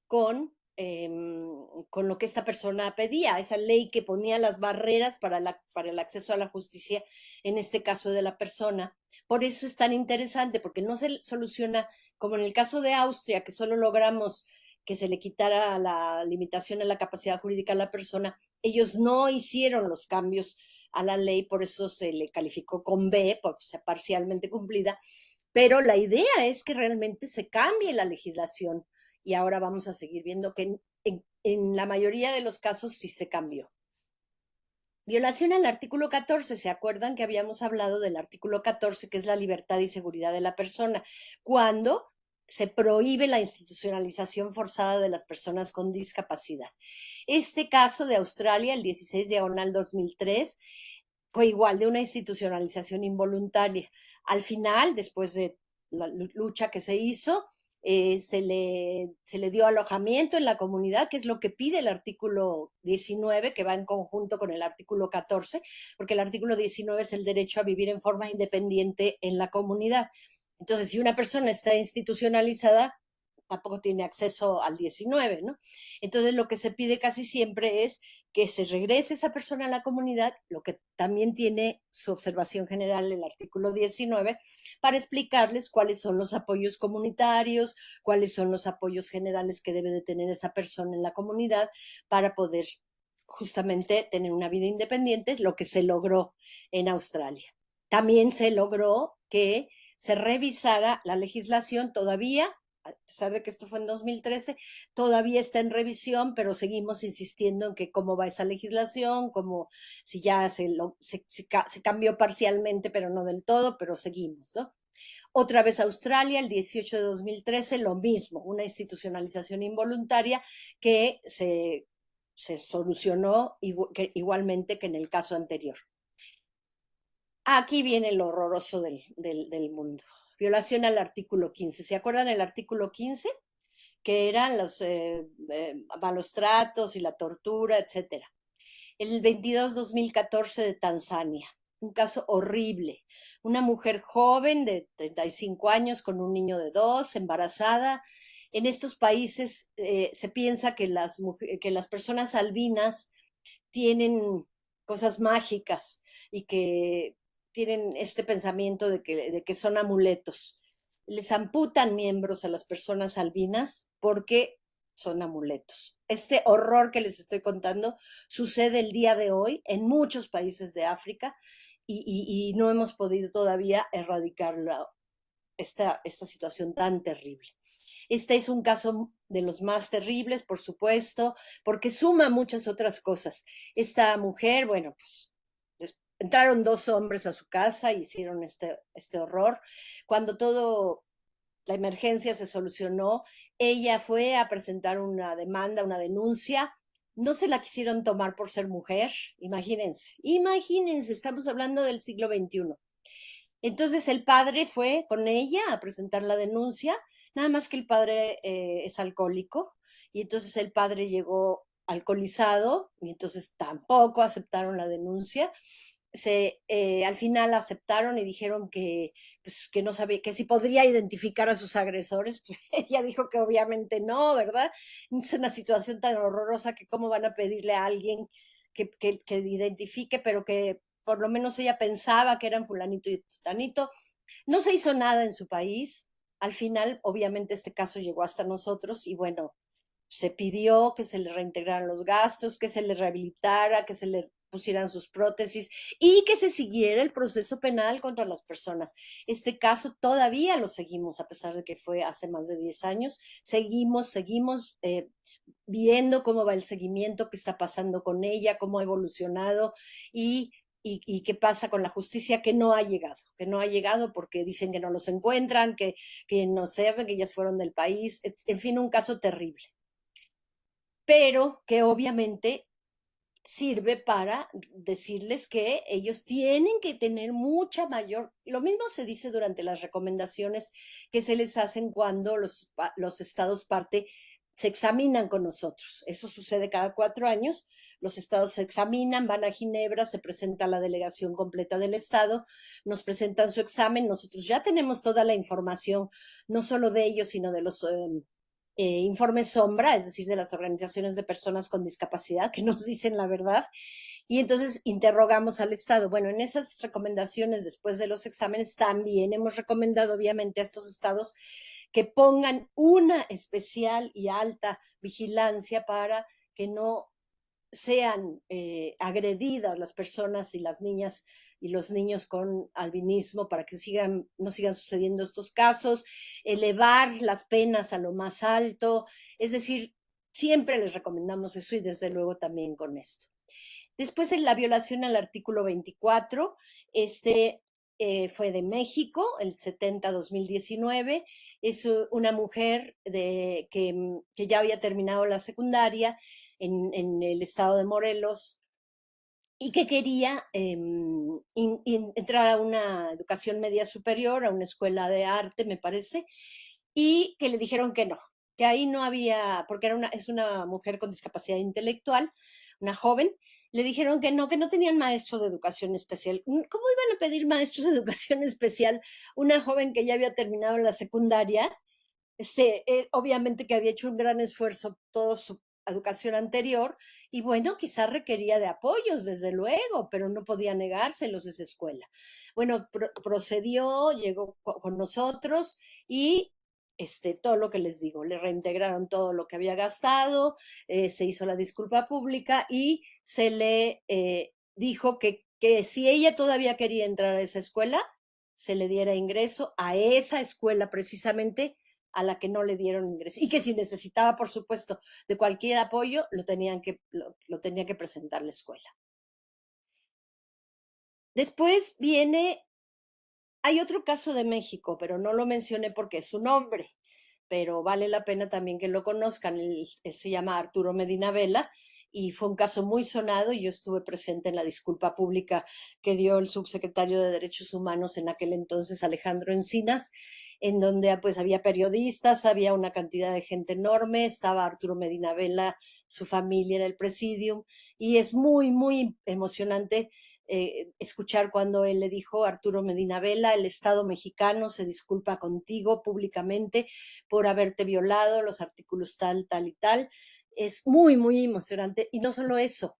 con lo que esta persona pedía, esa ley que ponía las barreras para el acceso a la justicia, en este caso de la persona. Por eso es tan interesante, porque no se soluciona, como en el caso de Austria, que solo logramos que se le quitara la limitación a la capacidad jurídica a la persona. Ellos no hicieron los cambios a la ley, por eso se le calificó con B, por ser parcialmente cumplida, pero la idea es que realmente se cambie la legislación y ahora vamos a seguir viendo que en la mayoría de los casos sí se cambió. Violación al artículo 14, ¿se acuerdan que habíamos hablado del artículo 14, que es la libertad y seguridad de la persona? Cuando se prohíbe la institucionalización forzada de las personas con discapacidad. Este caso de Australia, el 16/2003, fue igual de una institucionalización involuntaria. Al final, después de la lucha que se hizo, se le dio alojamiento en la comunidad, que es lo que pide el artículo 19, que va en conjunto con el artículo 14, porque el artículo 19 es el derecho a vivir en forma independiente en la comunidad. Entonces, si una persona está institucionalizada, tampoco tiene acceso al 19, ¿no? Entonces, lo que se pide casi siempre es que se regrese esa persona a la comunidad, lo que también tiene su observación general el artículo 19, para explicarles cuáles son los apoyos comunitarios, cuáles son los apoyos generales que debe de tener esa persona en la comunidad para poder justamente tener una vida independiente, lo que se logró en Australia. También se logró que se revisara la legislación todavía a pesar de que esto fue en 2013, todavía está en revisión, pero seguimos insistiendo en que cómo va esa legislación, como si ya se cambió parcialmente, pero no del todo, pero seguimos, ¿no? Otra vez Australia, el 18 de 2013, lo mismo, una institucionalización involuntaria que se solucionó igualmente que en el caso anterior. Aquí viene lo horroroso del mundo. Violación al artículo 15. ¿Se acuerdan el artículo 15? Que eran los malos tratos y la tortura, etcétera. El 22-2014 de Tanzania, un caso horrible. Una mujer joven de 35 años con un niño de 2, embarazada. En estos países se piensa que las personas albinas tienen cosas mágicas y que tienen este pensamiento de que son amuletos. Les amputan miembros a las personas albinas porque son amuletos. Este horror que les estoy contando sucede el día de hoy en muchos países de África y no hemos podido todavía erradicar esta situación tan terrible. Este es un caso de los más terribles, por supuesto, porque suma muchas otras cosas. Esta mujer, bueno, pues entraron 2 hombres a su casa y hicieron este horror. Cuando la emergencia se solucionó, ella fue a presentar una demanda, una denuncia. No se la quisieron tomar por ser mujer, imagínense, estamos hablando del siglo XXI. Entonces el padre fue con ella a presentar la denuncia, nada más que el padre es alcohólico y entonces el padre llegó alcoholizado y entonces tampoco aceptaron la denuncia. Al final aceptaron y dijeron pues, que no sabía, que si podría identificar a sus agresores. Pues ella dijo que obviamente no, ¿verdad? Es una situación tan horrorosa que cómo van a pedirle a alguien que identifique, pero que por lo menos ella pensaba que eran fulanito y sutanito. No se hizo nada en su país. Al final, obviamente, este caso llegó hasta nosotros y bueno, se pidió que se le reintegraran los gastos, que se le rehabilitara, que se le pusieran sus prótesis y que se siguiera el proceso penal contra las personas. Este caso todavía lo seguimos, a pesar de que fue hace más de 10 años. Seguimos viendo cómo va el seguimiento, qué está pasando con ella, cómo ha evolucionado y qué pasa con la justicia que no ha llegado porque dicen que no los encuentran, que no saben, que ya se fueron del país, en fin, un caso terrible. Pero que obviamente sirve para decirles que ellos tienen que tener mucha mayor, lo mismo se dice durante las recomendaciones que se les hacen cuando los estados parte se examinan con nosotros. Eso sucede cada 4 años. Los estados se examinan, van a Ginebra, se presenta la delegación completa del estado, nos presentan su examen, nosotros ya tenemos toda la información, no solo de ellos, sino de los informes sombra, es decir, de las organizaciones de personas con discapacidad que nos dicen la verdad. Y entonces interrogamos al Estado. Bueno, en esas recomendaciones después de los exámenes también hemos recomendado obviamente a estos estados que pongan una especial y alta vigilancia para que no sean agredidas las personas y las niñas y los niños con albinismo para que no sigan sucediendo estos casos, elevar las penas a lo más alto, es decir, siempre les recomendamos eso y desde luego también con esto. Después en la violación al artículo 24, fue de México, el 70-2019, es una mujer que ya había terminado la secundaria en el estado de Morelos y que quería entrar a una educación media superior, a una escuela de arte, me parece, y que le dijeron que no, que ahí no había, porque es una mujer con discapacidad intelectual, una joven, le dijeron que no tenían maestro de educación especial. ¿Cómo iban a pedir maestros de educación especial una joven que ya había terminado la secundaria? Obviamente que había hecho un gran esfuerzo toda su educación anterior y bueno, quizás requería de apoyos, desde luego, pero no podía negárselos esa escuela. Bueno, procedió, llegó con nosotros y todo lo que les digo, le reintegraron todo lo que había gastado, se hizo la disculpa pública y se le dijo que si ella todavía quería entrar a esa escuela, se le diera ingreso a esa escuela precisamente a la que no le dieron ingreso y que si necesitaba, por supuesto, de cualquier apoyo, lo tenía que presentar la escuela. Después hay otro caso de México, pero no lo mencioné porque es un hombre, pero vale la pena también que lo conozcan. Él se llama Arturo Medina Vela y fue un caso muy sonado y yo estuve presente en la disculpa pública que dio el subsecretario de Derechos Humanos en aquel entonces, Alejandro Encinas, en donde pues había periodistas, había una cantidad de gente enorme, estaba Arturo Medina Vela, su familia en el presidium, y es muy, muy emocionante escuchar cuando él le dijo a Arturo Medina Vela: el Estado mexicano se disculpa contigo públicamente por haberte violado, los artículos tal, tal y tal. Es muy, muy emocionante. Y no solo eso,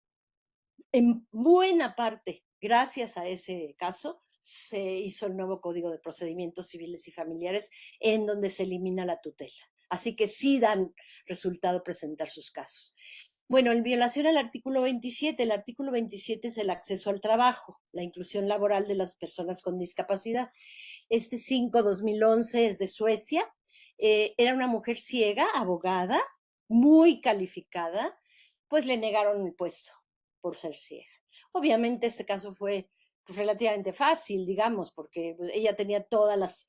en buena parte, gracias a ese caso, se hizo el nuevo Código de Procedimientos Civiles y Familiares, en donde se elimina la tutela. Así que sí dan resultado presentar sus casos. Bueno, en violación al artículo 27, el artículo 27 es el acceso al trabajo, la inclusión laboral de las personas con discapacidad. Este 5/2011 es de Suecia. Era una mujer ciega, abogada, muy calificada, pues le negaron el puesto por ser ciega. Obviamente este caso fue pues, relativamente fácil, digamos, porque ella tenía todas las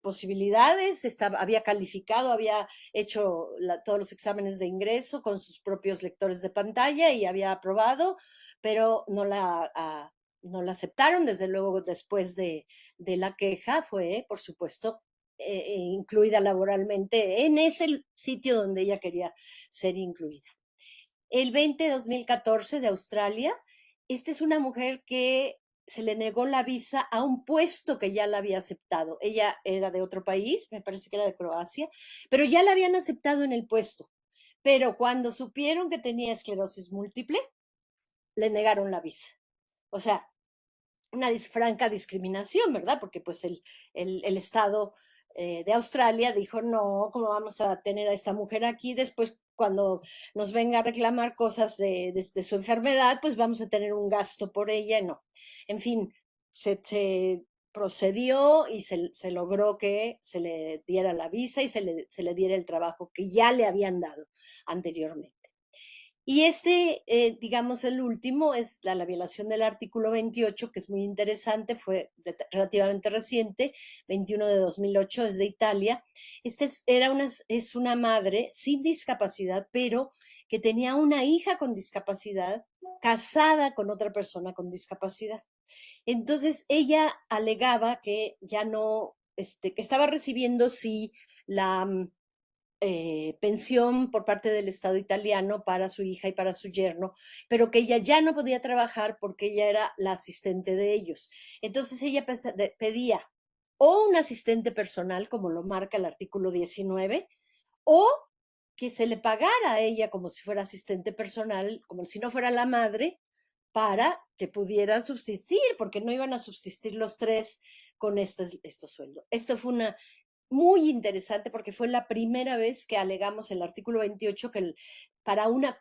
posibilidades, había calificado, había hecho todos los exámenes de ingreso con sus propios lectores de pantalla y había aprobado, pero no la aceptaron. Desde luego, después de la queja, fue, por supuesto, incluida laboralmente en ese sitio donde ella quería ser incluida. El 2014 de Australia, esta es una mujer que se le negó la visa a un puesto que ya la había aceptado. Ella era de otro país, me parece que era de Croacia, pero ya la habían aceptado en el puesto. Pero cuando supieron que tenía esclerosis múltiple, le negaron la visa. O sea, una franca discriminación, ¿verdad? Porque pues el Estado de Australia dijo: no, ¿cómo vamos a tener a esta mujer aquí? Después, cuando nos venga a reclamar cosas de su enfermedad, pues vamos a tener un gasto por ella. No. En fin, se procedió y se logró que se le diera la visa y se le diera el trabajo que ya le habían dado anteriormente. Y digamos, el último es la violación del artículo 28, que es muy interesante, fue relativamente reciente, 21 de 2008, es de Italia. Es una madre sin discapacidad, pero que tenía una hija con discapacidad, casada con otra persona con discapacidad. Entonces, ella alegaba que ya no, que estaba recibiendo, sí, la pensión por parte del Estado italiano para su hija y para su yerno, pero que ella ya no podía trabajar porque ella era la asistente de ellos. Entonces ella pedía o un asistente personal, como lo marca el artículo 19, o que se le pagara a ella como si fuera asistente personal, como si no fuera la madre, para que pudieran subsistir, porque no iban a subsistir los tres con estos sueldos. Esto fue una muy interesante porque fue la primera vez que alegamos el artículo 28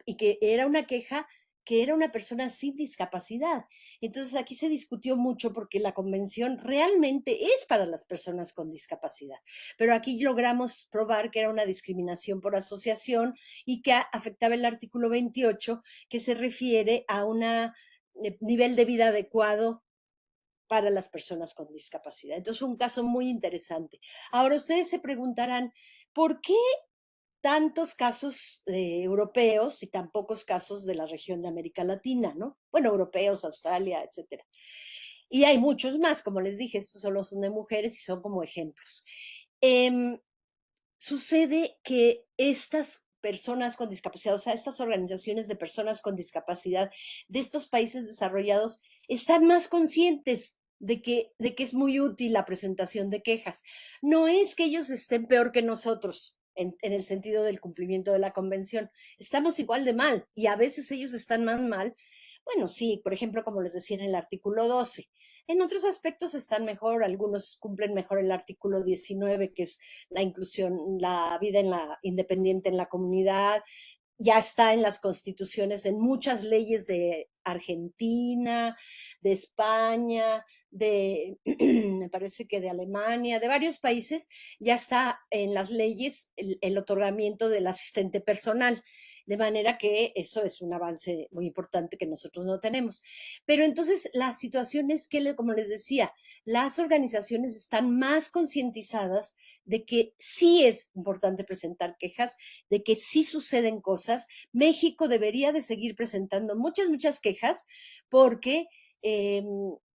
y que era una queja que era una persona sin discapacidad. Entonces aquí se discutió mucho porque la convención realmente es para las personas con discapacidad, pero aquí logramos probar que era una discriminación por asociación y que afectaba el artículo 28, que se refiere a un nivel de vida adecuado para las personas con discapacidad. Entonces fue un caso muy interesante. Ahora ustedes se preguntarán, ¿por qué tantos casos europeos y tan pocos casos de la región de América Latina, ¿no? Bueno, europeos, Australia, etcétera. Y hay muchos más, como les dije, estos solo son de mujeres y son como ejemplos. Sucede que estas personas con discapacidad, o sea, estas organizaciones de personas con discapacidad de estos países desarrollados están más conscientes de que es muy útil la presentación de quejas. No es que ellos estén peor que nosotros en el sentido del cumplimiento de la convención. Estamos igual de mal y a veces ellos están más mal. Bueno, sí, por ejemplo, como les decía en el artículo 12. En otros aspectos están mejor, algunos cumplen mejor el artículo 19, que es la inclusión, la vida independiente en la comunidad. ya está en las constituciones, en muchas leyes de Argentina, de España, me parece que de Alemania, de varios países, ya está en las leyes el otorgamiento del asistente personal. De manera que eso es un avance muy importante que nosotros no tenemos. Pero entonces la situación es que, como les decía, las organizaciones están más concientizadas de que sí es importante presentar quejas, de que sí suceden cosas. México debería de seguir presentando muchas quejas porque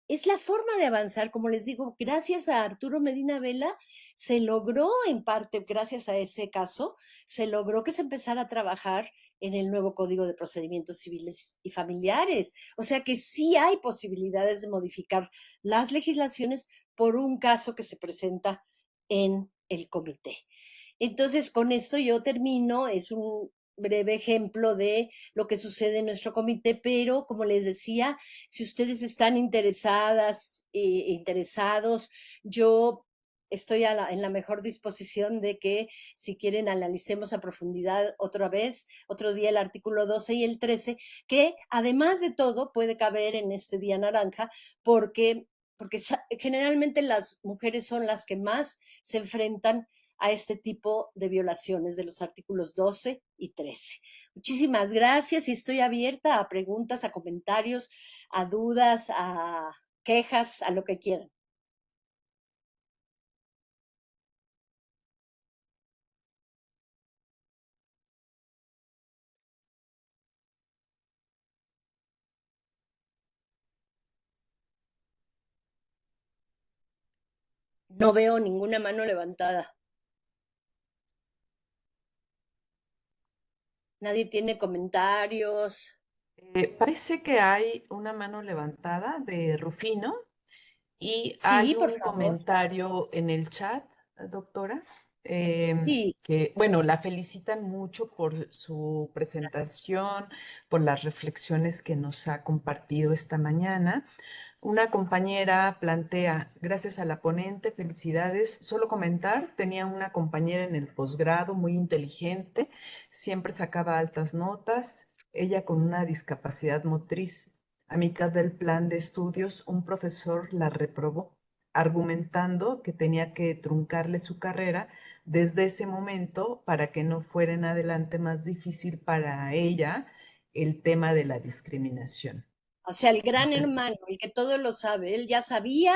es la forma de avanzar. Como les digo, gracias a Arturo Medina Vela se logró, en parte gracias a ese caso, se logró que se empezara a trabajar en el nuevo Código de Procedimientos Civiles y Familiares. O sea que sí hay posibilidades de modificar las legislaciones por un caso que se presenta en el comité. Entonces, con esto yo termino, es un breve ejemplo de lo que sucede en nuestro comité, pero como les decía, si ustedes están interesados, yo estoy en la mejor disposición de que si quieren analicemos a profundidad otra vez, otro día el artículo 12 y el 13, que además de todo puede caber en este día naranja, porque generalmente las mujeres son las que más se enfrentan a este tipo de violaciones de los artículos 12 y 13. Muchísimas gracias y estoy abierta a preguntas, a comentarios, a dudas, a quejas, a lo que quieran. No veo ninguna mano levantada. Nadie tiene comentarios. Parece que hay una mano levantada de Rufino y Sí, hay por un favor. comentario en el chat, doctora, Sí. que, bueno, la felicitan mucho por su presentación, por las reflexiones que nos ha compartido esta mañana. Una compañera plantea, gracias a la ponente, felicidades. Solo comentar, tenía una compañera en el posgrado muy inteligente, siempre sacaba altas notas, ella con una discapacidad motriz. A mitad del plan de estudios, un profesor la reprobó, argumentando que tenía que truncarle su carrera desde ese momento para que no fuera en adelante más difícil para ella el tema de la discriminación. O sea, el gran hermano, el que todo lo sabe, él ya sabía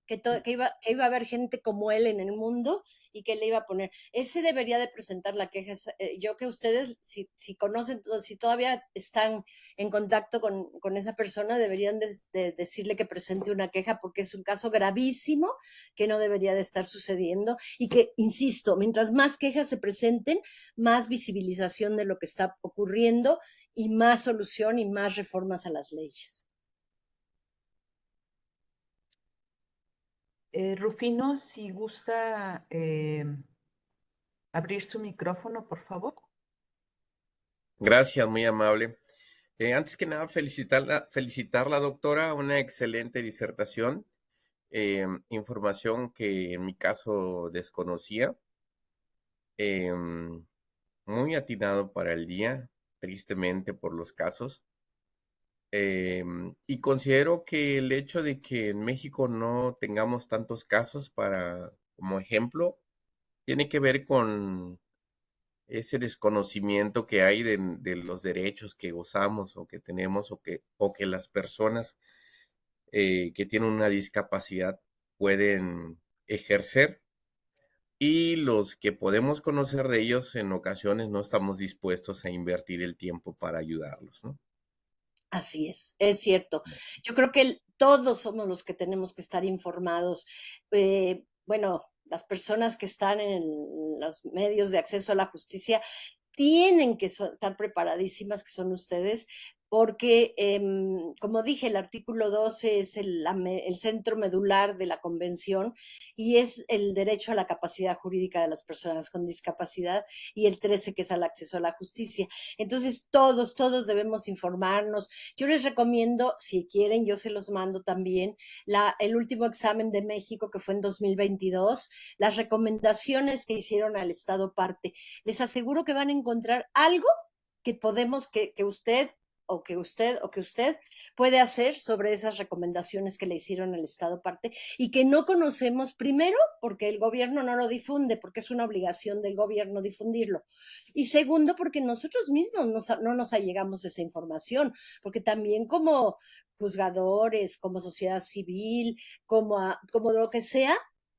que iba a haber gente como él en el mundo y que le iba a poner. Ese debería de presentar la queja. Yo que ustedes, si conocen, si todavía están en contacto con esa persona, deberían de decirle que presente una queja porque es un caso gravísimo que no debería de estar sucediendo y que, insisto, mientras más quejas se presenten, más visibilización de lo que está ocurriendo y más solución y más reformas a las leyes. Rufino, si gusta abrir su micrófono, por favor. Gracias, muy amable. Antes que nada, felicitarla, doctora, una excelente disertación, información que en mi caso desconocía, muy atinado para el día, tristemente por los casos. Y considero que el hecho de que en México no tengamos tantos casos como ejemplo, tiene que ver con ese desconocimiento que hay de los derechos que gozamos o que tenemos o que las personas que tienen una discapacidad pueden ejercer, y los que podemos conocer de ellos en ocasiones no estamos dispuestos a invertir el tiempo para ayudarlos, ¿no? Así es cierto. Yo creo que todos somos los que tenemos que estar informados. Bueno, las personas que están en los medios de acceso a la justicia tienen que estar preparadísimas, que son ustedes, porque, como dije, el artículo 12 es el centro medular de la convención y es el derecho a la capacidad jurídica de las personas con discapacidad, y el 13 que es al acceso a la justicia. Entonces, todos debemos informarnos. Yo les recomiendo, si quieren, yo se los mando también, el último examen de México que fue en 2022, las recomendaciones que hicieron al Estado parte. Les aseguro que van a encontrar algo que podemos, que usted puede hacer sobre esas recomendaciones que le hicieron el Estado parte y que no conocemos, primero porque el gobierno no lo difunde, porque es una obligación del gobierno difundirlo, y segundo porque nosotros mismos no nos allegamos a esa información, porque también como juzgadores, como sociedad civil, como lo que sea,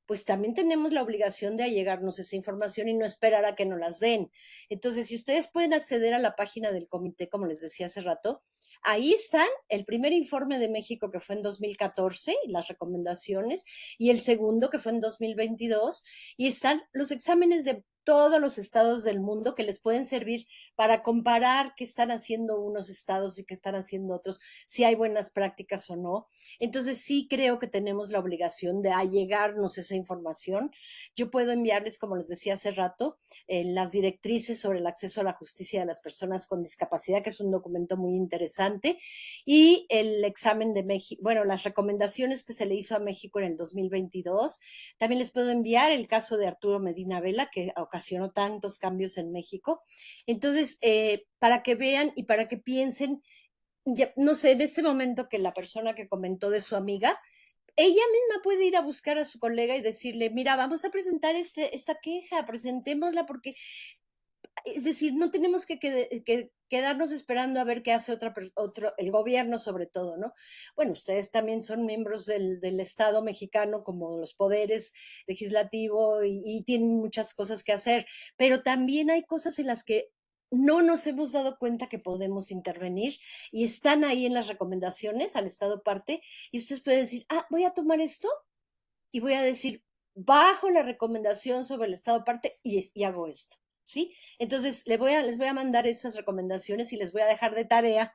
pues también tenemos la obligación de allegarnos esa información y no esperar a que nos las den. Entonces, si ustedes pueden acceder a la página del comité, como les decía hace rato, ahí están el primer informe de México que fue en 2014, las recomendaciones, y el segundo que fue en 2022, y están los exámenes de todos los estados del mundo que les pueden servir para comparar qué están haciendo unos estados y qué están haciendo otros, si hay buenas prácticas o no. Entonces sí creo que tenemos la obligación de allegarnos esa información. Yo puedo enviarles, como les decía hace rato, las directrices sobre el acceso a la justicia de las personas con discapacidad, que es un documento muy interesante, y el examen de México, bueno, las recomendaciones que se le hizo a México en el 2022. También les puedo enviar el caso de Arturo Medina Vela, que ocasionó tantos cambios en México. Entonces, para que vean y para que piensen, ya, no sé, en este momento que la persona que comentó de su amiga, ella misma puede ir a buscar a su colega y decirle, mira, vamos a presentar esta queja, presentémosla porque, es decir, no tenemos que quedarnos esperando a ver qué hace el gobierno sobre todo, ¿no? Bueno, ustedes también son miembros del Estado mexicano, como los poderes legislativo, y tienen muchas cosas que hacer, pero también hay cosas en las que no nos hemos dado cuenta que podemos intervenir y están ahí en las recomendaciones al Estado parte, y ustedes pueden decir, voy a tomar esto y voy a decir, bajo la recomendación sobre el Estado parte y hago esto. ¿Sí? Entonces, les voy a mandar esas recomendaciones y les voy a dejar de tarea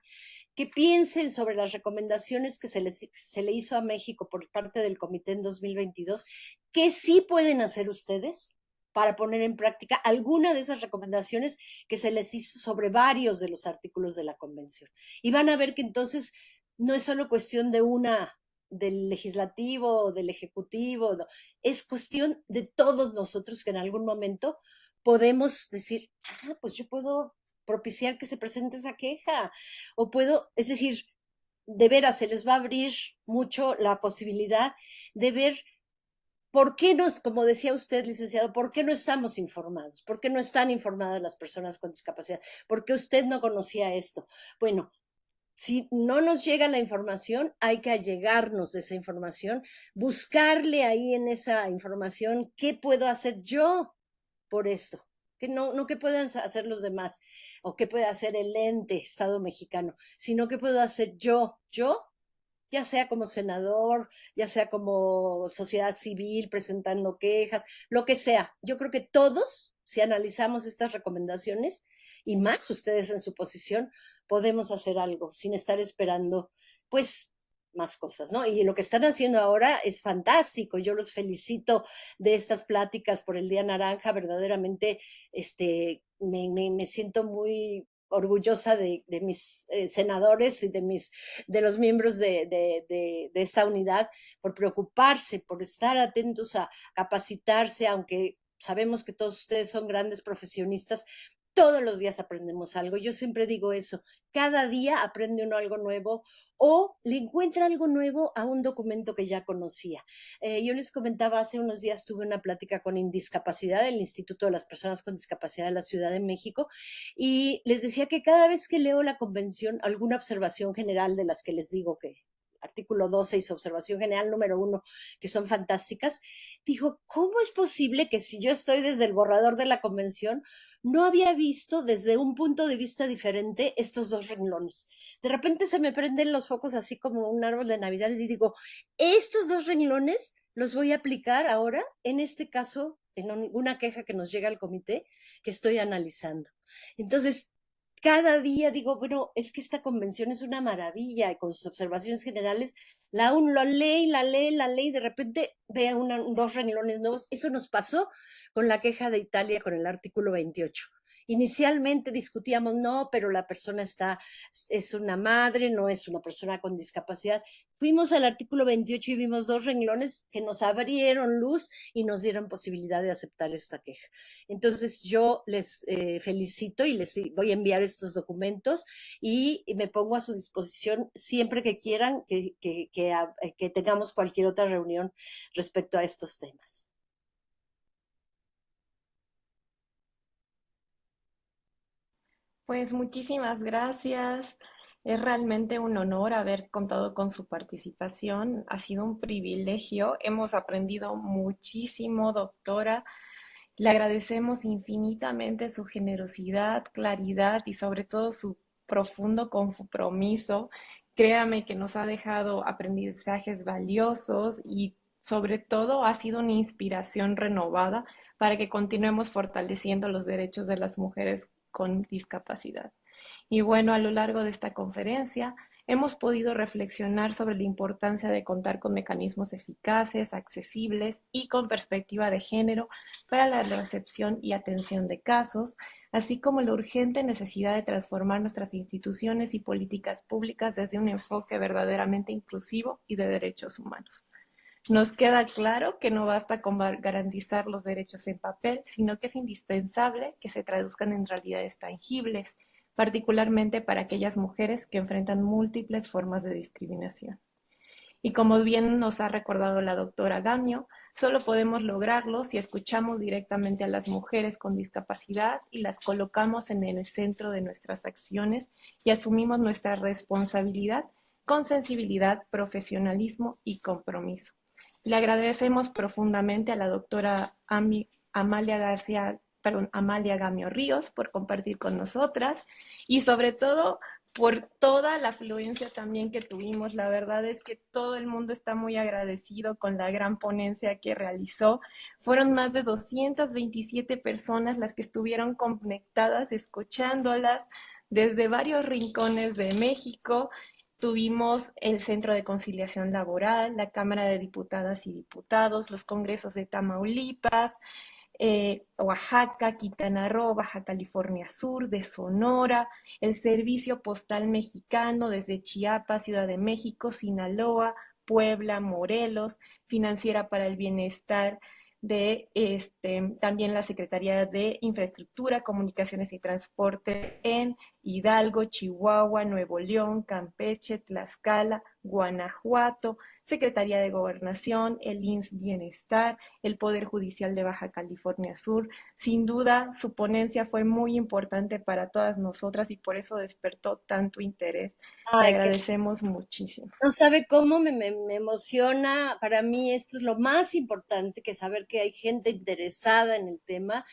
que piensen sobre las recomendaciones que se le hizo a México por parte del comité en 2022, que sí pueden hacer ustedes para poner en práctica alguna de esas recomendaciones que se les hizo sobre varios de los artículos de la convención. Y van a ver que entonces no es solo cuestión del legislativo o del ejecutivo, no, es cuestión de todos nosotros que en algún momento podemos decir, pues yo puedo propiciar que se presente esa queja, o puedo, es decir, de veras se les va a abrir mucho la posibilidad de ver por qué como decía usted, licenciado, por qué no estamos informados, por qué no están informadas las personas con discapacidad, por qué usted no conocía esto. Bueno, si no nos llega la información, hay que allegarnos de esa información, buscarle ahí en esa información qué puedo hacer yo por eso, que no que puedan hacer los demás o qué puede hacer el ente Estado mexicano, sino qué puedo hacer yo, ya sea como senador, ya sea como sociedad civil presentando quejas, lo que sea. Yo creo que todos, si analizamos estas recomendaciones, y más ustedes en su posición, podemos hacer algo sin estar esperando, pues, más cosas, ¿no? Y lo que están haciendo ahora es fantástico. Yo los felicito de estas pláticas por el Día Naranja. Verdaderamente, me siento muy orgullosa de mis senadores y de los miembros de esta unidad por preocuparse, por estar atentos a capacitarse, aunque sabemos que todos ustedes son grandes profesionistas. Todos los días aprendemos algo. Yo siempre digo eso. Cada día aprende uno algo nuevo o le encuentra algo nuevo a un documento que ya conocía. Yo les comentaba, hace unos días tuve una plática con Indiscapacidad, el Instituto de las Personas con Discapacidad de la Ciudad de México, y les decía que cada vez que leo la convención, alguna observación general de las que les digo que artículo 12 y su observación general número 1, que son fantásticas, digo, ¿cómo es posible que si yo estoy desde el borrador de la convención, no había visto desde un punto de vista diferente estos dos renglones? De repente se me prenden los focos así como un árbol de Navidad y digo, estos dos renglones los voy a aplicar ahora, en este caso, en una queja que nos llega al comité que estoy analizando. Entonces, cada día digo, bueno, es que esta convención es una maravilla, y con sus observaciones generales, la lee, y de repente ve dos renglones nuevos. Eso nos pasó con la queja de Italia con el artículo 28. Inicialmente discutíamos, no, pero la persona es una madre, no es una persona con discapacidad. Fuimos al artículo 28 y vimos 2 renglones que nos abrieron luz y nos dieron posibilidad de aceptar esta queja. Entonces yo les felicito y les voy a enviar estos documentos y me pongo a su disposición siempre que quieran que tengamos cualquier otra reunión respecto a estos temas. Pues muchísimas gracias. Es realmente un honor haber contado con su participación. Ha sido un privilegio. Hemos aprendido muchísimo, doctora. Le agradecemos infinitamente su generosidad, claridad y sobre todo su profundo compromiso. Créame que nos ha dejado aprendizajes valiosos y sobre todo ha sido una inspiración renovada para que continuemos fortaleciendo los derechos de las mujeres con discapacidad. Y bueno, a lo largo de esta conferencia hemos podido reflexionar sobre la importancia de contar con mecanismos eficaces, accesibles y con perspectiva de género para la recepción y atención de casos, así como la urgente necesidad de transformar nuestras instituciones y políticas públicas desde un enfoque verdaderamente inclusivo y de derechos humanos. Nos queda claro que no basta con garantizar los derechos en papel, sino que es indispensable que se traduzcan en realidades tangibles, particularmente para aquellas mujeres que enfrentan múltiples formas de discriminación. Y como bien nos ha recordado la doctora Gamio, solo podemos lograrlo si escuchamos directamente a las mujeres con discapacidad y las colocamos en el centro de nuestras acciones y asumimos nuestra responsabilidad con sensibilidad, profesionalismo y compromiso. Le agradecemos profundamente a la doctora Amalia Gamio Ríos por compartir con nosotras y sobre todo por toda la afluencia también que tuvimos. La verdad es que todo el mundo está muy agradecido con la gran ponencia que realizó. Fueron más de 227 personas las que estuvieron conectadas, escuchándolas desde varios rincones de México. Tuvimos el Centro de Conciliación Laboral, la Cámara de Diputadas y Diputados, los congresos de Tamaulipas, Oaxaca, Quintana Roo, Baja California Sur, de Sonora, el Servicio Postal Mexicano desde Chiapas, Ciudad de México, Sinaloa, Puebla, Morelos, Financiera para el Bienestar de también la Secretaría de Infraestructura, Comunicaciones y Transporte en Hidalgo, Chihuahua, Nuevo León, Campeche, Tlaxcala, Guanajuato, Secretaría de Gobernación, el IMSS Bienestar, el Poder Judicial de Baja California Sur. Sin duda, su ponencia fue muy importante para todas nosotras y por eso despertó tanto interés. Le Ay, que agradecemos muchísimo. no sabe cómo me emociona. Para mí esto es lo más importante, que saber que hay gente interesada en el tema.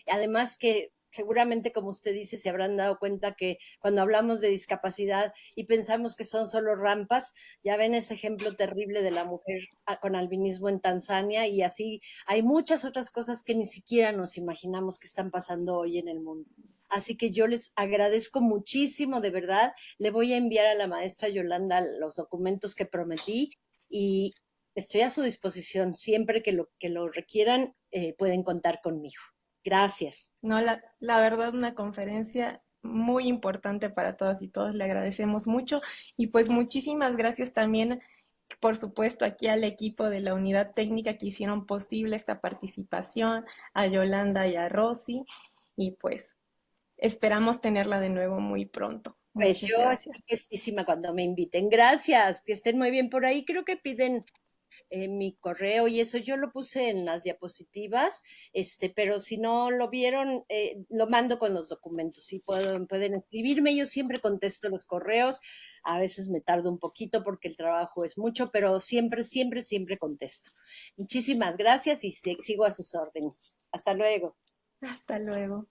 Además que seguramente, como usted dice, se habrán dado cuenta que cuando hablamos de discapacidad y pensamos que son solo rampas, ya ven ese ejemplo terrible de la mujer con albinismo en Tanzania, y así hay muchas otras cosas que ni siquiera nos imaginamos que están pasando hoy en el mundo. Así que yo les agradezco muchísimo, de verdad. Le voy a enviar a la maestra Yolanda los documentos que prometí y estoy a su disposición. Siempre que lo requieran, pueden contar conmigo. Gracias. No, la verdad, una conferencia muy importante para todas y todos. Le agradecemos mucho y pues muchísimas gracias también, por supuesto, aquí al equipo de la unidad técnica que hicieron posible esta participación, a Yolanda y a Rosy, y pues esperamos tenerla de nuevo muy pronto. Pues Muchas yo gracias. estoy festísima cuando me inviten. Gracias, que estén muy bien por ahí. Creo que piden mi correo y eso yo lo puse en las diapositivas, pero si no lo vieron, lo mando con los documentos. Si pueden escribirme, yo siempre contesto los correos. A veces me tardo un poquito porque el trabajo es mucho, pero siempre, siempre, siempre contesto. Muchísimas gracias y sigo a sus órdenes. Hasta luego. Hasta luego.